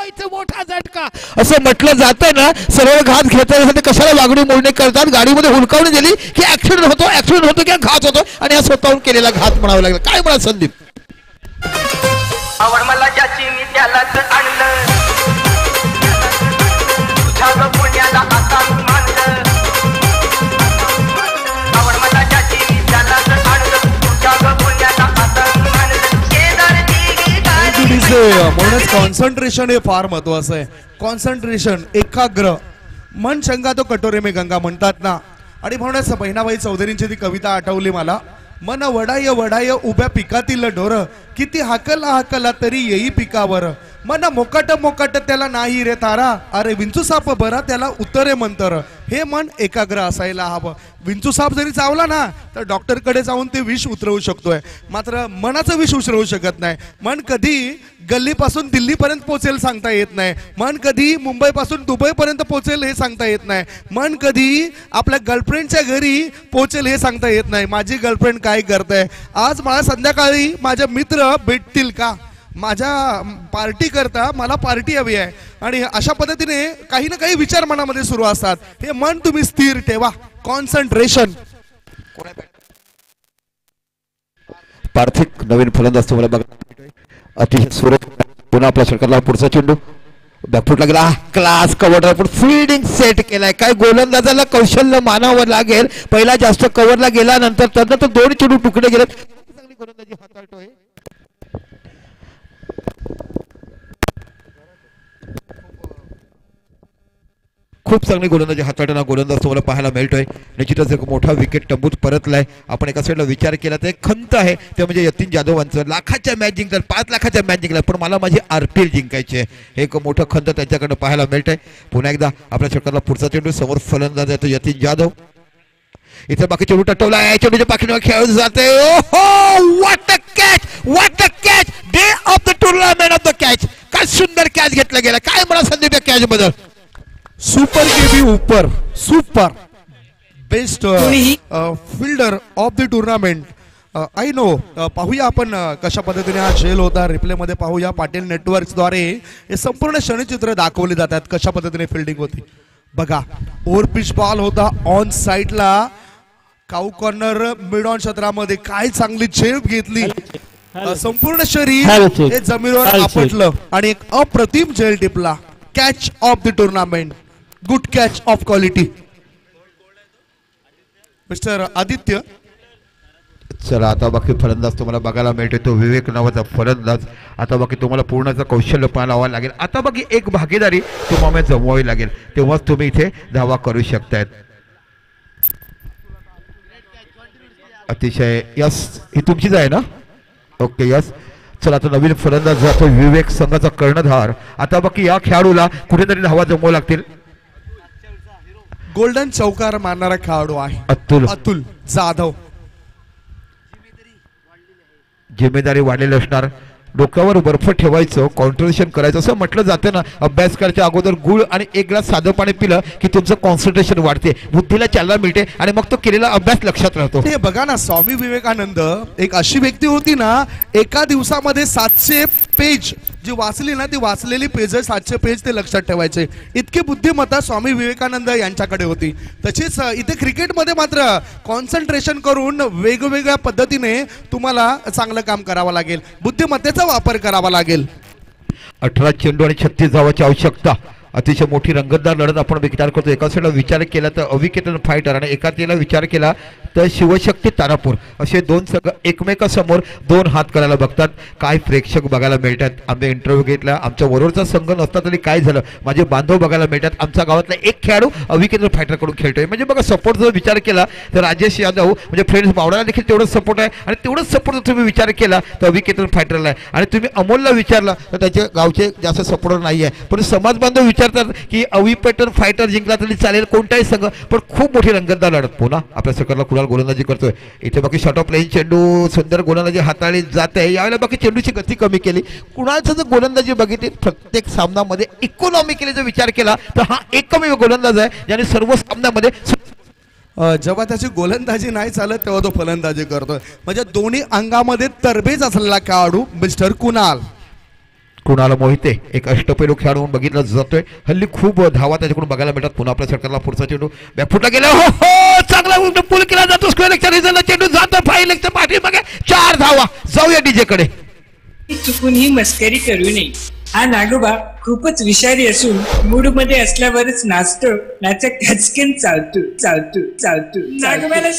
Speaker 3: इथे मोठा झटका असं म्हटलं जातंय ना. सरळ घात घेताना कशाला वागणी मोडणी करतात. गाडीमध्ये हुलकावणी दिली की ऍक्सिडेंट होतो किंवा घात होतो आणि हा स्वतःहून केलेला घात म्हणावा लागला. काय म्हणा संदीप?
Speaker 9: आवड मला ज्याची मी त्यालाच आणलं, तुझ्या पुण्याला आता मानलं. आवड मला ज्याची मी त्यालाच आणलं, तुझ्या पुण्याला आता मानलं.
Speaker 8: म्हणूनच कॉन्सन्ट्रेशन हे फार महत्वाचं आहे. कॉन्सन्ट्रेशन, एकाग्र मन शंका तो कटोरे में गंगा म्हणतात ना. आणि म्हणूनच बहिणाबाई चौधरींची ती कविता आठवली मला. मन वडाय वडाय उभ्या पिकातील ढोर, किती हाकला तरी येई पिकावर. मन मोकाट मोकाट त्याला नाही रे तारा, अरे विंचू साप बरा त्याला उतरे मंतर. हे मन एकाग्र असायला हवं. विंचू साप जरी चावला ना तर डॉक्टरकडे जाऊन ते विष उतरवू शकतोय, मात्र मनाचं विष उतरवू शकत नाही. मन कधी गल्लीपासून दिल्लीपर्यंत पोहोचेल सांगता येत नाही. मन कधी मुंबईपासून दुबईपर्यंत पोहोचेल हे सांगता येत नाही. मन कधी आपल्या गर्लफ्रेंडच्या घरी पोहोचेल हे सांगता येत नाही. माझी गर्लफ्रेंड काय करते, आज मला संध्याकाळी माझे मित्र भेटतील का, माझ्या पार्टी करता मला पार्टी हवी आहे. आणि अशा पद्धतीने काही ना काही विचार मनामध्ये सुरू असतात. हे मन तुम्ही स्थिर ठेवा. कॉन्सन्ट्रेशन.
Speaker 3: पार्थिक नवीन फलंदाज तुम्हाला बघा. अतिशय सुरेख पुन्हा आपल्या षटकाला पुढचा चेंडू बॅकफुटला गेला. क्लास कव्हर पण फिल्डिंग सेट केलाय. काय गोलंदाजाला कौशल्य मानावं लागेल. पहिला जास्त कव्हरला गेला, नंतर त्यांना तो 2 चेंडू तुकडे गेले. चांगली गोलंदाजी हाताळतोय. खूप चांगली गोलंदाजी हाताळताना गोलंदाज तुम्हाला पाहायला मिळतोय. निश्चितच एक मोठा विकेट टंबूत परतलाय. आपण एका साईडला विचार केला तर एक खंत आहे, ते म्हणजे यतीन जाधवांचं. लाखाच्या मॅच जिंकतात, 5 लाखाच्या मॅच जिंकल्या, पण मला माझी RPL जिंकायची आहे. एक मोठं खंत त्यांच्याकडनं पाहायला मिळतंय. पुन्हा एकदा आपल्या षटकाला पुढचा चेंडू, समोर फलंदाज आहे तो यतीन जाधव. इथे बाकी चेंडू टटवला आहे, चेंडूच्या पाठीवर खेळून जाते. ओहो, what a catch, what a catch, day of the tournament of the catch. काय सुंदर कॅच घेतला गेला. काय मला संदीप या कॅच बद्दल?
Speaker 8: सुपर केबी ऊपर, super best fielder of the tournament. I know. पाहूया आपण कशा पद्धतीने हा झेल होता. रिप्ले मध्ये पाहूया. पाटील नेटवर्क्सद्वारे हे संपूर्ण क्षणचित्र दाखवले जातात, कशा पद्धतीने फिल्डिंग होती. बघा, ओव्हर पिच बॉल होता ऑन साइडला, काऊ कॉर्नर मिड ऑन क्षेत्रामध्ये. काय चांगली झेप घेतली. संपूर्ण शरीर हे जमिनीवर आपटलं आणि एक अप्रतिम झेल टिपला. Catch of the tournament, good catch of quality. Mister Aditya.
Speaker 3: चला आता बाकी फलंदाज तुम्हाला बघायला मिळते तो विवेक नावाचा फलंदाज. आता बाकी तुम्हाला पूर्णचं कौशल्य पाहावं लागेल. आता बाकी एक भागीदारी तुम्हाला जमवावी लागेल तेव्हाच तुम्ही इथे धावा करू शकतायत. अतिशय यस ही तुमचीच आहे ना. Okay yes. चला आता नवीन फलंदाज जातो विवेक संघाचा कर्णधार. आता बाकी या खेळाडूला कुठेतरी धावा जमवावं लागतील.
Speaker 8: गोल्डन चौकार मारणारा खेळाडू आहे अतुल जाधव.
Speaker 3: जिम्मेदारी वाढलेली असणार. डोक्यावर बर्फ ठेवायचं कॉन्सन्ट्रेशन करायचं असं म्हटलं जातं ना. अभ्यास करायच्या अगोदर गुळ आणि एक ग्लास साधं पाणी पिलं की तुमचं कॉन्सन्ट्रेशन वाढते बुद्धीला चालना मिळते आणि मग तो केलेला अभ्यास लक्षात राहतो.
Speaker 8: हे बघा ना स्वामी विवेकानंद एक अशी व्यक्ती होती ना एका दिवसामध्ये 700 पेज जी वाचली ना ती वाचलेली पेज 700 पेज ते लक्षात ठेवायचे. इतकी बुद्धिमत्ता स्वामी विवेकानंद यांच्याकडे होती. तशीच इथे क्रिकेटमध्ये मात्र कॉन्सन्ट्रेशन करून वेगवेगळ्या पद्धतीने तुम्हाला चांगलं काम करावं लागेल. बुद्धिमत्तेचा वापर करावा लागेल.
Speaker 3: 18 चेंडू आणि 36 धावाची आवश्यकता. अतिशय मोठी रंगतदार लढत आपण विचार करतो. एका साईडला विचार केला तर अविकेतन फायटर आणि एका तिला विचार केला तर शिवशक्ती तारापूर असे दोन संघ एकमेकासमोर दोन हात करायला बघतात. काय प्रेक्षक बघायला मिळतात. आम्ही इंटरव्ह्यू घेतला. आमच्या बरोबरचा संघ नसता तरी काय झालं माझे बांधव बघायला मिळतात. आमच्या गावातला एक खेळाडू अविकेतन फायटरकडून खेळतोय. म्हणजे बघा सपोर्ट जर विचार केला तर राजेश यादव म्हणजे फ्रेंड्स बावडाला देखील तेवढंच सपोर्ट आहे आणि तेवढंच सपोर्ट जर तुम्ही विचार केला तर अविकेतन फायटरला आहे. आणि तुम्ही अमोलला विचारला तर त्याचे गावचे जास्त सपोर्टर नाही आहे. पण समाज बांधव विचारतात की अविकेतन फायटर जिंकला तरी चालेल कोणताही संघ. पण खूप मोठी रंगतदार लढत. पुन्हा आपल्या सरकारला कुणाल गोलंदाजी करतोय. इथे बाकी शॉर्ट ऑफ प्लेइंग चेंडू सुंदर गोलंदाजी हाताळली जाते. यावेळेला बाकी चेंडूची गती कमी केली. कुणालचं जर गोलंदाजी बघितली प्रत्येक सामन्यामध्ये इकॉनॉमिकली जर विचार केला तर हा एकमेव गोलंदाज आहे ज्याने सर्व सामन्यामध्ये
Speaker 8: जेव्हा त्याची गोलंदाजी नाही चालत तेव्हा तो फलंदाजी करतोय. म्हणजे दोन्ही अंगामध्ये तरबेज असलेला खेळाडू मिस्टर कुणाल
Speaker 3: मोहिते एक अष्टपैलू खेळाडू म्हणून बघितला जातोय. हल्ली खूप धावा त्याच्याकडून बघायला मिळतात. पुन्हा आपल्या सरकारला पुढचा चेंडू बॅकफुटला गेला. हो हो चांगला पूल केला जातो. स्क्वेअर लेगच्या रिझल्टला चेंडू जातो 5 लेगच्या पाठीमागे 4 धावा. जाऊया डीजे कडे.
Speaker 10: चुकून ही मस्करी करू नये. हा नागोबा खूपच विषारी असून मूड मध्ये असल्यावरच नाचतो. नाचा कचकन चालतो चालतो चालतो. नागोबाला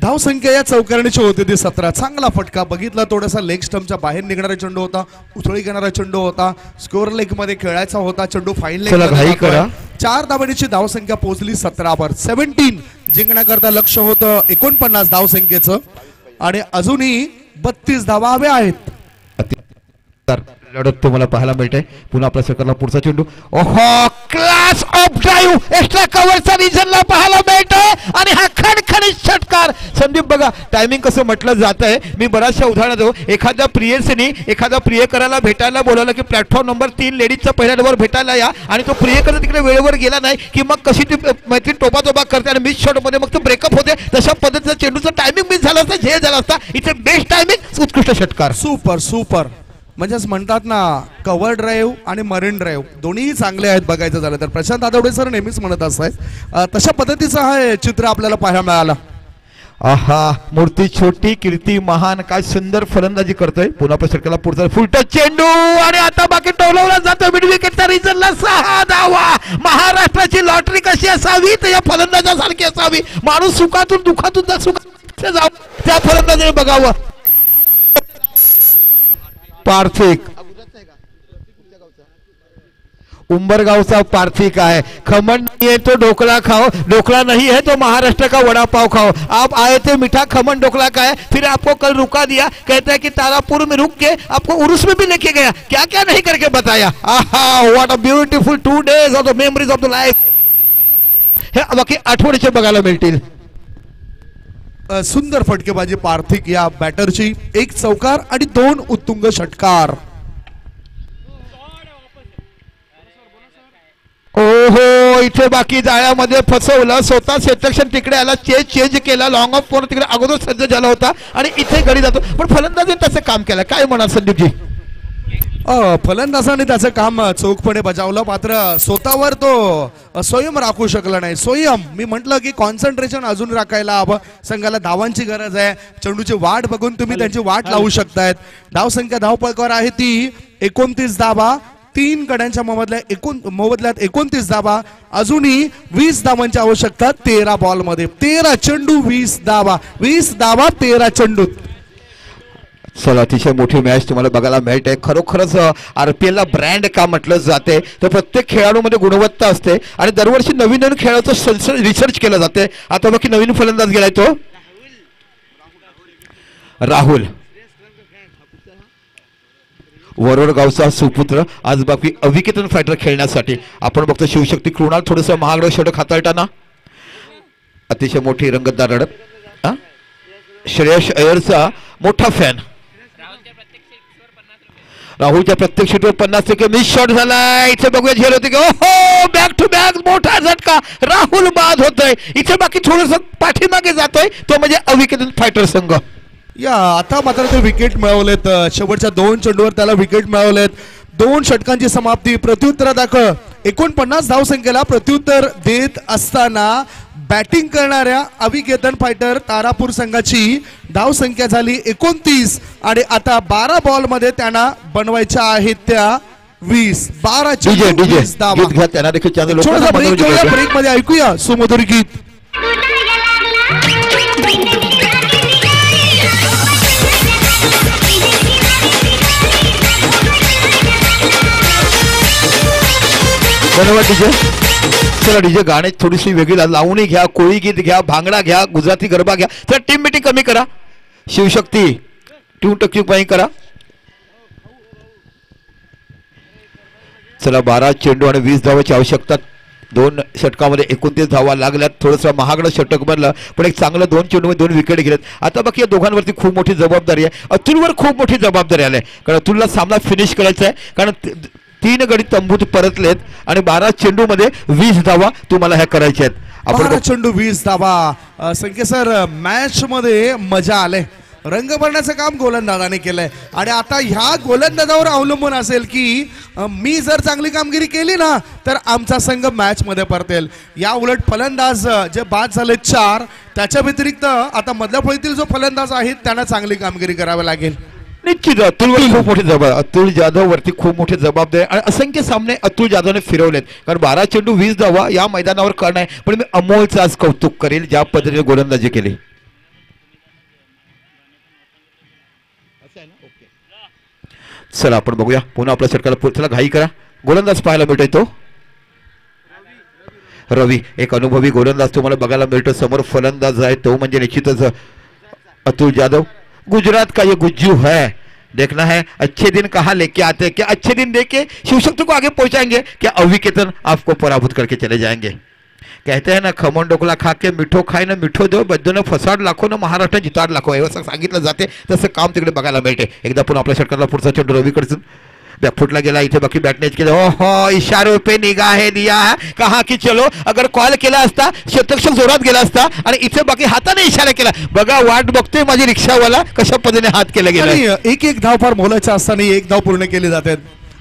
Speaker 8: धाव संख्या या चौकारणीची होती ती 17. चांगला फटका बघितला. थोडासा लेग स्टम्पच्या बाहेर निघणारा चेंडू होता. उथळी घेणारा चेंडू होता. स्कोअर लेग मध्ये खेळायचा होता. चेंडू फाईन लेग 4 धावांची धावसंख्या पोहोचली 17 वर. 17 जिंकण्याकरता लक्ष होतं 49 धावसंख्येचं आणि अजूनही 32 धावा हव्या आहेत.
Speaker 3: लढत तुम्हाला पाहायला मिळते. पुन्हा आपल्या सरकारला पुढचा चेंडू. ओहो क्लास ऑफ ड्राईव्ह एक्स्ट्रा कव्हरचा रिझनला पाहायला मिळतोय आणि हा खणखणीत षटकार. संदीप बघा टायमिंग कसं म्हटलं जात आहे. मी बऱ्याचशा उदाहरण देऊ. एखाद्या प्रियसीने एखादा प्रियकराला भेटायला बोलावलं की प्लॅटफॉर्म नंबर 3 लेडीजच्या पहिल्या नंबर भेटायला या आणि तो प्रियकर तिकडे वेळेवर गेला नाही की मग कशी ती मैत्री टोपा करते आणि मिस शॉट मध्ये मग तो ब्रेकअप होते. तशा पद्धतीचं चेंडूचं टायमिंग मिस झालं असतं झेल झाला असता. इथे बेस्ट टायमिंग उत्कृष्ट षटकार.
Speaker 8: Super super. म्हणजेच म्हणतात ना कव्हर ड्राईव्ह आणि मरीन ड्राईव्ह दोन्ही चांगले आहेत. बघायचं झालं तर प्रशांत आदवडे सर नेहमीच म्हणत असतात तशा पद्धतीचं हा चित्र आपल्याला पाहायला मिळालं.
Speaker 3: आहा मूर्ती छोटी कीर्ती महान. काय सुंदर फलंदाजी करतोय. पुन्हा सरकारला पुढचा फुलटा चेंडू आणि आता बाकी टोलवला जातो. मिड विकेटच्या रिझनला 6 धावा. महाराष्ट्राची लॉटरी कशी असावी तर या फलंदाजासारखी असावी. माणूस सुखातून दुःखातून सुखात जावं त्या फलंदाजीने बघावं. पार्थिक उंबरगावचा पार्थिक आहे. खमण नहीं है तो ढोकला खाओ. ढोकला नहीं है तो महाराष्ट्र का वड़ा पाव खाओ. आप आए थे मीठा खमन ढोकला का है. फिर आपको कल रुका दिया. कहता है कि तारापुर में रुक के आपको उर्स में भी लेके गया. क्या क्या नहीं करके बताया. आहा what a beautiful 2 days of the memories of the life. हे बाकी आठवणीचे बघायला मिळतील.
Speaker 8: सुंदर फटकेबाजी पार्थिक या बॅटरची. 1 चौकार आणि 2 उत्तुंग षटकार.
Speaker 3: ओहो इथे बाकी जाळ्यामध्ये फसवलं. स्वतः सेक्शन तिकडे आला. चेंज केला. लॉंग ऑफ कोण तिकडे अगोदर सज्ज झाला होता आणि इथे घडी जातो. पण फलंदाजीने त्याचं काम केलं. काय म्हणा संदीपजी.
Speaker 8: फलंदाजाने त्याचं काम चोखपणे बजावलं. मात्र स्वतःवर तो संयम राखू शकला नाही. संयम मी म्हटलं की कॉन्सन्ट्रेशन अजून राखायला हवं. संघाला धावांची गरज आहे. चेंडूची वाट बघून तुम्ही त्यांची वाट लावू शकतायत. धावसंख्या धावपळकावर आहे ती 29 धावा. 3 गड्यांच्या मोबदल्यात 29 धावा, अजूनही 20 धावांची आवश्यकता 13 बॉल मध्ये. 13 चेंडू 20 धावा, 20 धावा 13 चेंडूत.
Speaker 3: चला, अतिशय मोठी मॅच तुम्हाला बघायला मिळते. खरोखरच RPL ला ब्रँड का म्हटलं जाते तर प्रत्येक खेळाडूमध्ये गुणवत्ता असते आणि दरवर्षी नवीन नवीन खेळाचं रिसर्च केलं जाते. आता बाकी नवीन फलंदाज गेलाय तो राहुल, वरोडगावचा सुपुत्र, आज बाकी अविकेतन फायटर खेळण्यासाठी. आपण बघतो शिवशक्ती कृणाल थोडंसं महागडं षटक हाताळताना. अतिशय मोठी रंगतदार लढत. श्रेयस अय्यरचा मोठा फॅन. राहुलच्या प्रत्येक षटवर 50% मिस शॉट झालाय. इथे बघूया झेल होते की ओहो, बॅक टू बॅक मोठा झटका. राहुल बाद होतोय. इथे बाकी थोडस पाठीमागे जातोय तो म्हणजे अविकेतन फायटर संघ.
Speaker 8: या आता मात्र ते विकेट मिळवलेत. शेवटच्या 2 चेंडूवर त्याला विकेट मिळवलेत. 2 षटकांची समाप्ती. प्रत्युत्तरादाखल 49 धावसंख्येला प्रत्युत्तर देत असताना बॅटिंग करणाऱ्या अविकेतन फायटर तारापूर संघाची धावसंख्या झाली 29 आणि आता 12 बॉल मध्ये त्यांना बनवायच्या आहेत त्या 20. 12 चेंडू 20 धावा. ब्रेक मध्ये ऐकूया सुमधुर गीत.
Speaker 3: धन्यवाद डीजे. चला डीजे, गाणे थोडीशी वेगळी लावणी घ्या, कोळी गीत घ्या, भांगडा घ्या, गुजराती गरबा घ्या. चला टीम मीटिंग कमी करा. शिवशक्ती ट्यून टक्की कमी करा. चला, 12 चेंडू आणि 20 धावाची आवश्यकता. 2 षटकामध्ये 29 धावा लागल्यात. थोडंसं महागडं षटक बनलं पण एक चांगलं 2 चेंडूमध्ये 2 विकेट घेतलेत. आता बाकी या दोघांवरती खूप मोठी जबाबदारी आहे. अतुलवर खूप मोठी जबाबदारी आली आहे कारण अतुलला सामना फिनिश करायचा आहे. कारण 3 गडी तंबूत परतलेत आणि 12 चेंडू मध्ये 20 धावा तुम्हाला ह्या करायच्या आहेत.
Speaker 8: आपण 12 चेंडू 20 धावा. संख्या सर, मॅच मध्ये मजा आले. रंग भरण्याचं काम गोलंदाजाने केलंय आणि आता ह्या गोलंदाजावर अवलंबून असेल की मी जर चांगली कामगिरी केली ना तर आमचा संघ मॅच मध्ये परतेल. या उलट फलंदाज जे बाद झाले 4, त्याच्या व्यतिरिक्त आता मधल्या फळीतील जो फलंदाज आहे त्यांना चांगली कामगिरी करावी लागेल.
Speaker 3: निश्चित अतुलवर खूप मोठी जबाबदारी. अतुल जाधव वरती खूप मोठी जबाबदारी आणि असंख्य सामने अतुल जाधवने फिरवलेत. कारण 12 चेंडू 20 धावा या मैदानावर करणं आहे. पण मी अमोलचं आज कौतुक करेल ज्या पद्धतीने गोलंदाजी केली. चला आपण बघूया पुन्हा आपल्या षटकाला. चला घाई करा. गोलंदाज पाहायला मिळतोय तो रवी. एक अनुभवी गोलंदाज तुम्हाला बघायला मिळतो. समोर फलंदाज आहे तो म्हणजे निश्चितच अतुल जाधव. गुजरात का ये गुज्जू है, देखना है अच्छे दिन कहाँ लेके आते हैं. क्या अच्छे दिन देके शिवशक्ति को आगे पहुंचाएंगे, क्या अविकेतन आपको पराभूत करके चले जाएंगे. कहते हैं ना, खमण डोकला खा के मिठो खाय ना मिठो देव, बद्दून फसाड लाखो ना महाराष्ट्र जिताड लाखो, असं सांगितलं जाते. तसं काम तिकडे बघायला मिळते. एकदा पुन्हा आपल्या षटकाला पुढचा चेंडू रवीकडून बॅकफुटला गेला. इथे बाकी बॅटनेच केलं. ओहो, इशारों पे निगाहे दिया है, कहा की चलो. अगर कॉल केला असता शतक जोरात गेला असता आणि इथे बाकी हाताने इशारा केला. बघा वाट बघतोय माझी रिक्षावाला कशा पद्धतीने हात केला गेला.
Speaker 8: एक धाव फार मोलाच्या असताना 1 धाव पूर्ण केली जाते.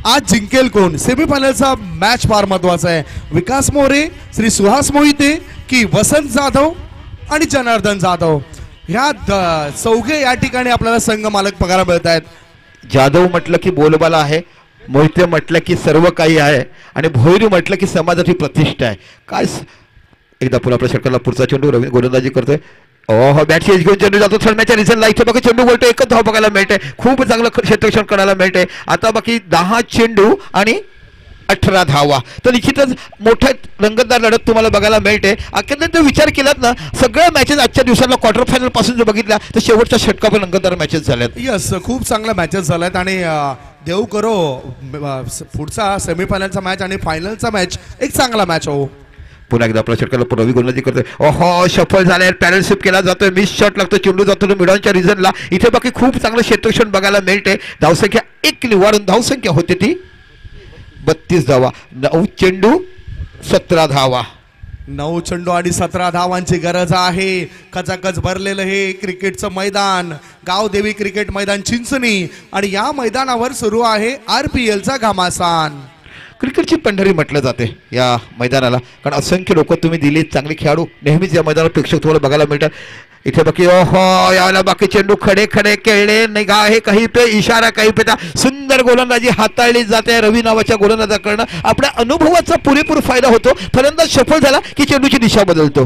Speaker 8: आज जिंकेल कोण? सेमीफायनलचा मॅच फार महत्वाचा आहे. विकास मोरे, श्री सुहास मोहिते की वसंत जाधव आणि जनार्दन जाधव, ह्या चौघे या ठिकाणी आपल्याला संघ मालक पगार मिळत आहेत.
Speaker 3: जाधव म्हटलं की बोलबाला आहे, मोहिते म्हटलं की सर्व काही आहे आणि भोईरी म्हटलं की समाजाची प्रतिष्ठा आहे. काय एकदा पुन्हा आपल्या षटकाला पुढचा चेंडू रवी गोलंदाजी करतोय. ओहो, बॅटची एज घेऊन चेंडू जातो थर्डमॅचच्या रिझल्टला. इथे बाकी चेंडू बोलतो 1च धाव बघायला मिळते. खूप चांगलं क्षेत्ररक्षण करायला मिळते. आता बाकी 10 चेंडू आणि 18 धावा. तर निश्चितच मोठ्या रंगतदार लढत तुम्हाला बघायला मिळते. अखेर विचार केलात ना, सगळ्या मॅचेस आजच्या दिवसाला क्वार्टर फायनल पासून जर बघितल्या तर शेवटच्या षटका पण रंगतदार मॅचेस झाल्यात.
Speaker 8: यस, खूप चांगल्या मॅचेस झाल्यात आणि देव करो पुढचा सेमीफायनलचा मॅच आणि फायनलचा मॅच एक चांगला मॅच हो.
Speaker 3: पुन्हा एकदा आपल्या षटकाला रवी गोलंदाजी करतोय. ओहो, सफल झाले. पॅडल शिफ्ट केला जातोय. मिस शॉट लागतो. चेंडू जातो मिडॉनच्या रिझनला. इथे बाकी खूप चांगलं क्षेत्ररक्षण बघायला मिळते. धावसंख्या 1 निवाडून धावसंख्या होते ती 32 धावा. 9 चेंडू 17 धावा.
Speaker 8: 9 चेंडू आणि 17 धावांची गरज आहे. कचाकच भरलेलं हे क्रिकेटचं मैदान, गावदेवी क्रिकेट मैदान चिंचणी आणि या मैदानावर सुरू आहे RPLचा घमासान.
Speaker 3: क्रिकेटची पंढरी म्हटलं जाते या मैदानाला. कारण असंख्य लोक तुम्ही दिली, चांगले खेळाडू नेहमीच या मैदानावर प्रेक्षक तुम्हाला बघायला मिळतात. इथे बाकी ओहो यावेळेला बाकी चेंडू खडे खडे खेळले निघा हे काही पे इशारा काही पे सुंदर गोलंदाजी हाताळली जाते रवी नावाच्या गोलंदाजाकडनं. आपल्या अनुभवाचा पुरेपूर फायदा होतो. फलंदाज सफल झाला की चेंडूची दिशा बदलतो.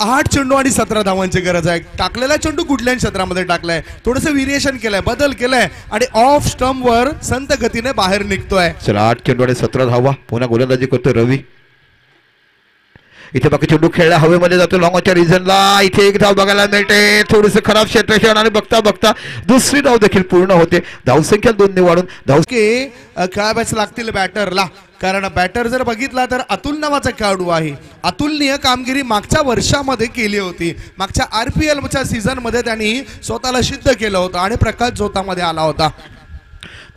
Speaker 8: 8 चेंडू आणि 17 धावांची गरज आहे. टाकलेला चेंडू कुठल्याही क्षेत्रामध्ये टाकलाय, थोडंसं व्हेरिएशन केलंय, बदल केलाय आणि ऑफ स्टंप वर संत गतीने बाहेर निघतोय.
Speaker 3: चला 8 चेंडू आणि 17 धावा. पुन्हा गोलंदाजी करतोय रवी. इथे बाकी चेंडू खेळला हवेमध्ये जातो लॉंगच्या रिझनला. इथे एक धाव बघायला मिळते. थोडंसं खराब क्षेत्ररक्षण आणि बघता बघता दुसरी धाव देखील पूर्ण होते. धावसंख्या 2 ने वाढून
Speaker 8: खेळायला लागतील बॅटरला, कारण बॅटर जर बघितला तर अतुल नावाचा खेळाडू आहे. अतुलनीय कामगिरी मागच्या वर्षामध्ये केली होती. मागच्या RPLच्या सीझन मध्ये त्यांनी स्वतःला सिद्ध केलं होतं आणि प्रकाश झोतामध्ये आला होता.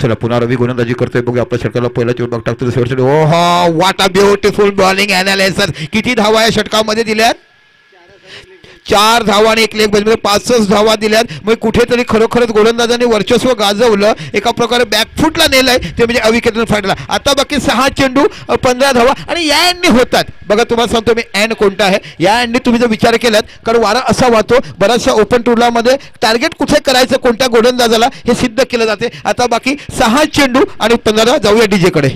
Speaker 3: चला पुन्हा रवी गोलंदाजी करतोय. बघूया आपल्या षटकाला पहिला चेंडू टाकतो. शेवटचा ओहो what a beautiful bowling analysis. किती धावा या षटकामध्ये दिल्यात? 4 धावा आणि 1 लेग मध्ये 5 धावा दिल्यात. मग कुठेतरी खरोखरच गोलंदाजांनी वर्चस्व गाजवलं. एका प्रकारे बॅकफुटला नेलंय ते म्हणजे अविकेतन फाटला. आता बाकी 6 चेंडू 15 धावा आणि या एंडने होतात. बघा तुम्हाला सांगतो मी एंड कोणता आहे. या एंडने तुम्ही जर विचार केलात, कारण वारा असा वाहतो बऱ्याचशा ओपन टुर्नामध्ये टार्गेट कुठे करायचं कोणत्या गोलंदाजाला हे सिद्ध केलं जाते. आता बाकी 6 चेंडू आणि 15. जाऊया डीजे कडे.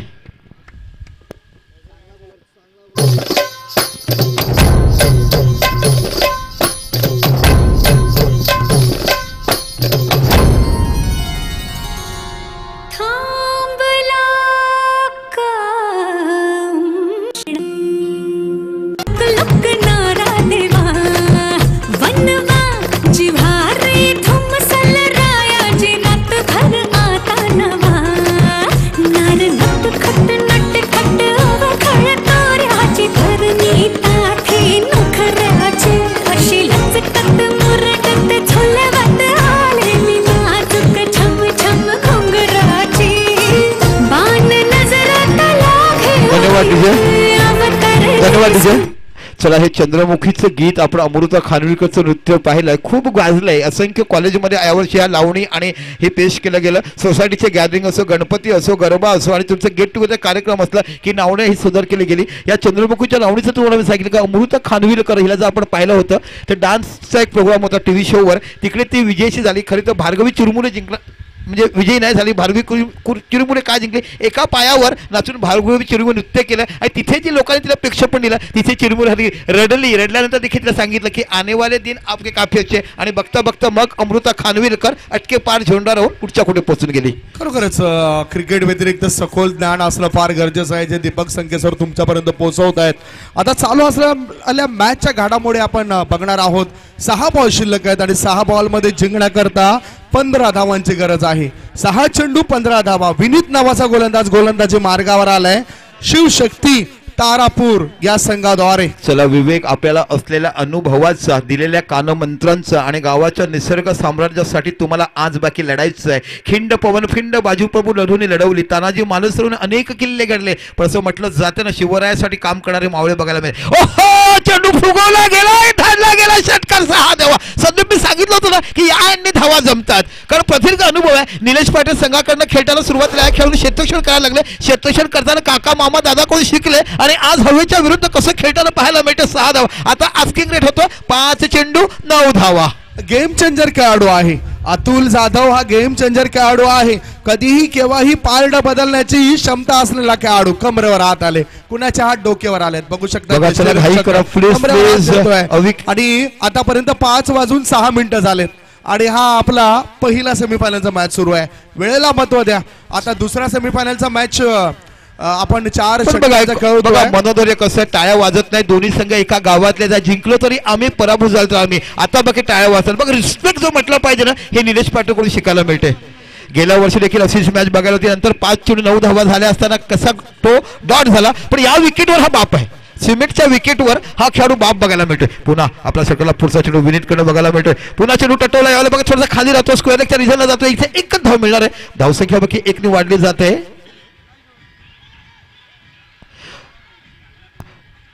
Speaker 3: धन्यवाद डीजे. चला हे चंद्रमुखीचं गीत आपण अमृता खानविलकरचं नृत्य पाहिलंय. खूप गाजलंय. असंख्य कॉलेजमध्ये यावर्षी या लावणी आणि हे पेश केलं गेलं. सोसायटीचे गॅदरिंग असो, गणपती असो, गरबा असो आणि तुमचं गेट टुगेदर कार्यक्रम असला की नावणे ही सुधार केली गेली. या चंद्रमुखीच्या लावणीचं तुम्हाला मी सांगितलं का अमृता खानविलकर हिला जर आपण पाहिलं होतं तर डान्सचा एक प्रोग्राम होता TV शोवर. तिकडे ती विजयशी झाली. खरी तर भार्गवी चिरमुरे जिंकला, म्हणजे विजयी नाही झाली. भार्गवी चिरमुरे काय जिंकली? एका पायावर नाचून भार्गवी चिरमुरे नृत्य केलं आणि तिथे जी लोकांनी तिला प्रेक्षक पण दिला. तिथे चिरमुरे हल्ली रडल्यानंतर देखील तिला सांगितलं की आने वाले दिन आपके काफी अच्छे. आणि बघता बघता मग अमृता खानविलकर अटके पार झेंडा राहून पुढच्या कुठे पोहोचून गेली.
Speaker 8: खरोखरच क्रिकेट व्यतिरिक्त सखोल ज्ञान असणं फार गरजेचं आहे, जे दीपक संके सर तुमच्यापर्यंत पोहोचवत आहेत. आता चालू असलेल्या मॅचच्या घडामोडी आपण बघणार आहोत. 6 बॉल शिल्लक आहेत आणि 6 बॉलमध्ये जिंकण्याकरता 15 धावांची गरज आहे. 6 चेंडू 15 धावा. विनीत नावाचा गोलंदाजी मार्गावर आलाय शिवशक्ती तारापूर या संघाद्वारे.
Speaker 3: चला विवेक आपल्याला असलेल्या अनुभवाचा, दिलेल्या कानमंत्रांचा आणि गावाच्या निसर्ग साम्राज्यासाठी तुम्हाला आज बाकी लढायचं आहे. खिंड पवन फिंड बाजू प्रभू लढून लढवली. तानाजी मालसरून अनेक किल्ले घडले. पण असं म्हटलं जाते ना शिवरायासाठी काम करणारे मावळे बघायला मिळेल. ओहो चेंडू फुगवला गेलाय, धाडला गेला. षटकार 6 धावा. सध्या मी सांगितलं होतं ना की या एंडने धावा जमतात, कारण प्रदीर्घ अनुभव आहे. निलेश पाटील संघाकडनं खेळताना सुरुवातीला खेळून क्षेत्ररक्षण करायला लागले. क्षेत्ररक्षण करताना काका मामा दादा कोण शिकले आणि आज हवेच्या विरुद्ध कसं खेळताना पाहायला मिळतं. 6 धावा. आता आस्किंग रेट होतो 5 चेंडू 9 धावा.
Speaker 8: गेम चेंजर खेळाडू आहे अतुल जाधव. हा गेम चेंजर खेळाडू आहे. कधीही केव्हाही पारड बदलण्याची क्षमता असलेला खेळाडू. कमरेवर हात आले, कुणाच्या हात डोक्यावर आलेत बघू शकता. आणि आतापर्यंत 5:06 झालेत आणि हा आपला पहिला सेमीफायनलचा मॅच सुरू आहे. वेळेला महत्व द्या. आता दुसरा सेमीफायनलचा मॅच आपण 4
Speaker 3: मनोदर्य कसं टाळ्या वाजत नाही. दोन्ही संघ एका गावातले जिंकलो तरी आम्ही पराभूत झालो. आम्ही आता बाकी टाळ्या वाजतात. बघ रिस्पेक्ट जो म्हटलं पाहिजे ना हे निलेश पाटीलकडून शिकायला मिळते. गेल्या वर्षी देखील अशीच मॅच बघायला होती. नंतर 5 चेंडू 9 धावा झाल्या असताना कसा तो डॉट झाला. पण या विकेटवर हा बाप आहे. सिमेंटच्या विकेटवर हा खेळाडू बाप बघायला मिळतोय. पुन्हा आपल्या षटकाला पुढचा चेंडू विनीतकडे बघायला मिळतोय. पुन्हा चेंडू टटवला. यावेळेला बघा थोडासा खाली राहतो. स्क्वेअर लेगच्या रिझनला जातो. इथे एकच धाव मिळणार आहे. धावसंख्या बाकी 1 ने वाढली जाते.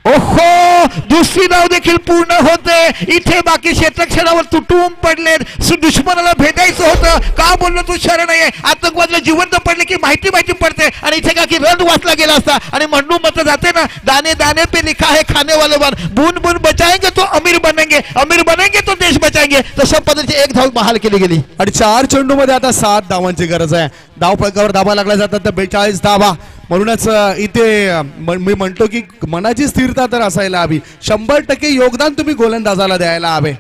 Speaker 3: ओहो दुसरी धाव देखील पूर्ण होते. इथे बाकी क्षेत्रक्षणावर तुटून पडलेत. दुश्मनाला भेदायचं होतं. का बोललो तू शरण आहे. आतंकवादीला जिवंत पडले की माहिती पडते आणि इथे का की रन वाचला गेला असता. आणि म्हणून मत जाते ना, दाने दाने पे लिखा है खाने वाले वन, बून बून बचाएंगे तो अमीर बनेंगे तो देश बचाएंगे. तशा पद्धतीची एक धाव बहाल केली गेली.
Speaker 8: आणि 4 चेंडू मध्ये आता 7 धावांची गरज आहे. धाव फलकावर धावा लागल्या जातात तर 42 धावा. म्हणूनच इथे मी म्हणतो की मनाची स्थिरता तर असायला हवी. 100% योगदान तुम्ही गोलंदाजाला द्यायला हवे.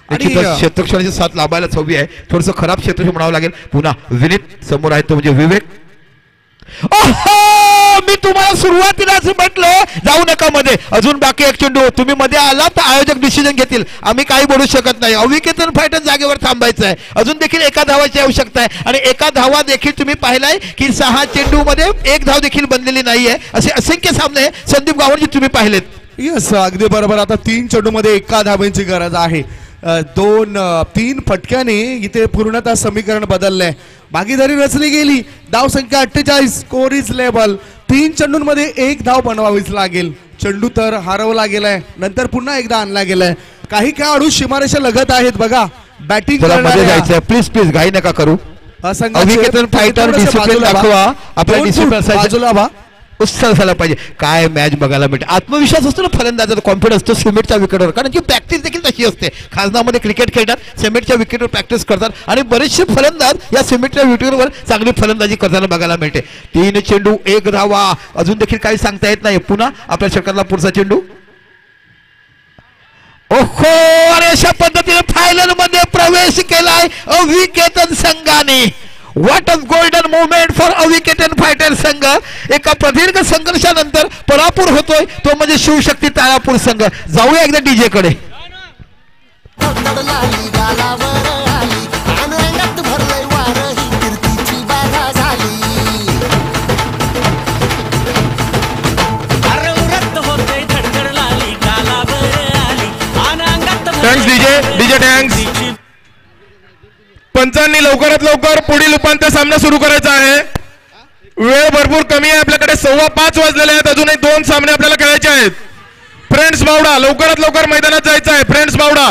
Speaker 8: आणि
Speaker 3: क्षेत्रक्षणाची साथ लाभायलाच हवी आहे. थोडस खराब क्षेत्र म्हणावं लागेल. पुन्हा विनीत समोर आहे तो म्हणजे विवेक. मी तुम्हाला सुरुवातीलाच म्हटलं जाऊ नका मध्ये. अजून बाकी एक चेंडू. तुम्ही मध्ये आला तर आयोजक डिसिजन घेतील. आम्ही काही बोलू शकत नाही. अविकेतन फायटर जागेवर थांबायचं आहे. अजून देखील एका धावाची आवश्यकता आहे आणि एका धावा देखील तुम्ही पाहिलाय की 6 चेंडू मध्ये एक धाव देखील बनलेली नाहीये. असे असंख्य सामने संदीप गावणजी तुम्ही पाहिलेत.
Speaker 8: यस, अगदी बरोबर. आता 3 चेंडू मध्ये एका धावेची गरज आहे. 2-3 फटक्याने इथे पूर्णतः समीकरण बदललंय. भागीदारी रचली गेली. धाव संख्या 48. Score is level. 3 चेंडूंमध्ये एक धाव बनवावीच लागेल. चेंडू तर हरवला गेलाय, नंतर पुन्हा एकदा आणला गेलाय. काही खेळाडू सीमारेषा लगत आहेत बघा. बॅटिंग
Speaker 3: जायचं. प्लीज घाई नका करू. अविकेतन फायटर डिसिप्लिन दाखवा. आपल्या डिसिप्लिन
Speaker 8: बाजूला व्हा.
Speaker 3: उत्साह झाला पाहिजे. काय मॅच बघायला मिळते. आत्मविश्वास असतो ना फलंदाजाचा, कॉन्फिडन्स असतो सिमेंटच्या विकेटवर. कारण की प्रॅक्टिस देखील तशी असते. खासदामध्ये क्रिकेट खेळतात, सिमेंटच्या विकेटवर प्रॅक्टिस करतात आणि बरेचसे फलंदाज या सिमेंटच्या विकेटवर चांगली फलंदाजी करताना बघायला मिळते. 3 चेंडू 1 धावा. अजून देखील काही सांगता येत नाही. पुन्हा आपल्या षटकातला पुढचा चेंडू. ओहो, आणि अशा पद्धतीने फायनल मध्ये प्रवेश केलाय अविकेतन संघाने. What a golden moment for अविकेटन फायटर संघ. एका प्रदीर्घ संघर्षानंतर परापूर होतोय तो म्हणजे शिवशक्ती तारापूर संघ. जाऊया एकदा डीजे कडे.
Speaker 4: Thanks DJ thanks. पंचांनी लवकरात लवकर पुढील उपांत्य सामना सुरू करायचा आहे. वेळ भरपूर कमी आहे आपल्याकडे. 5:15 वाजलेले आहेत. अजूनही 2 सामने आपल्याला खेळायचे आहेत. फ्रेंड्स बावडा लवकरात लवकर मैदानात जायचं आहे. फ्रेंड्स बावडा.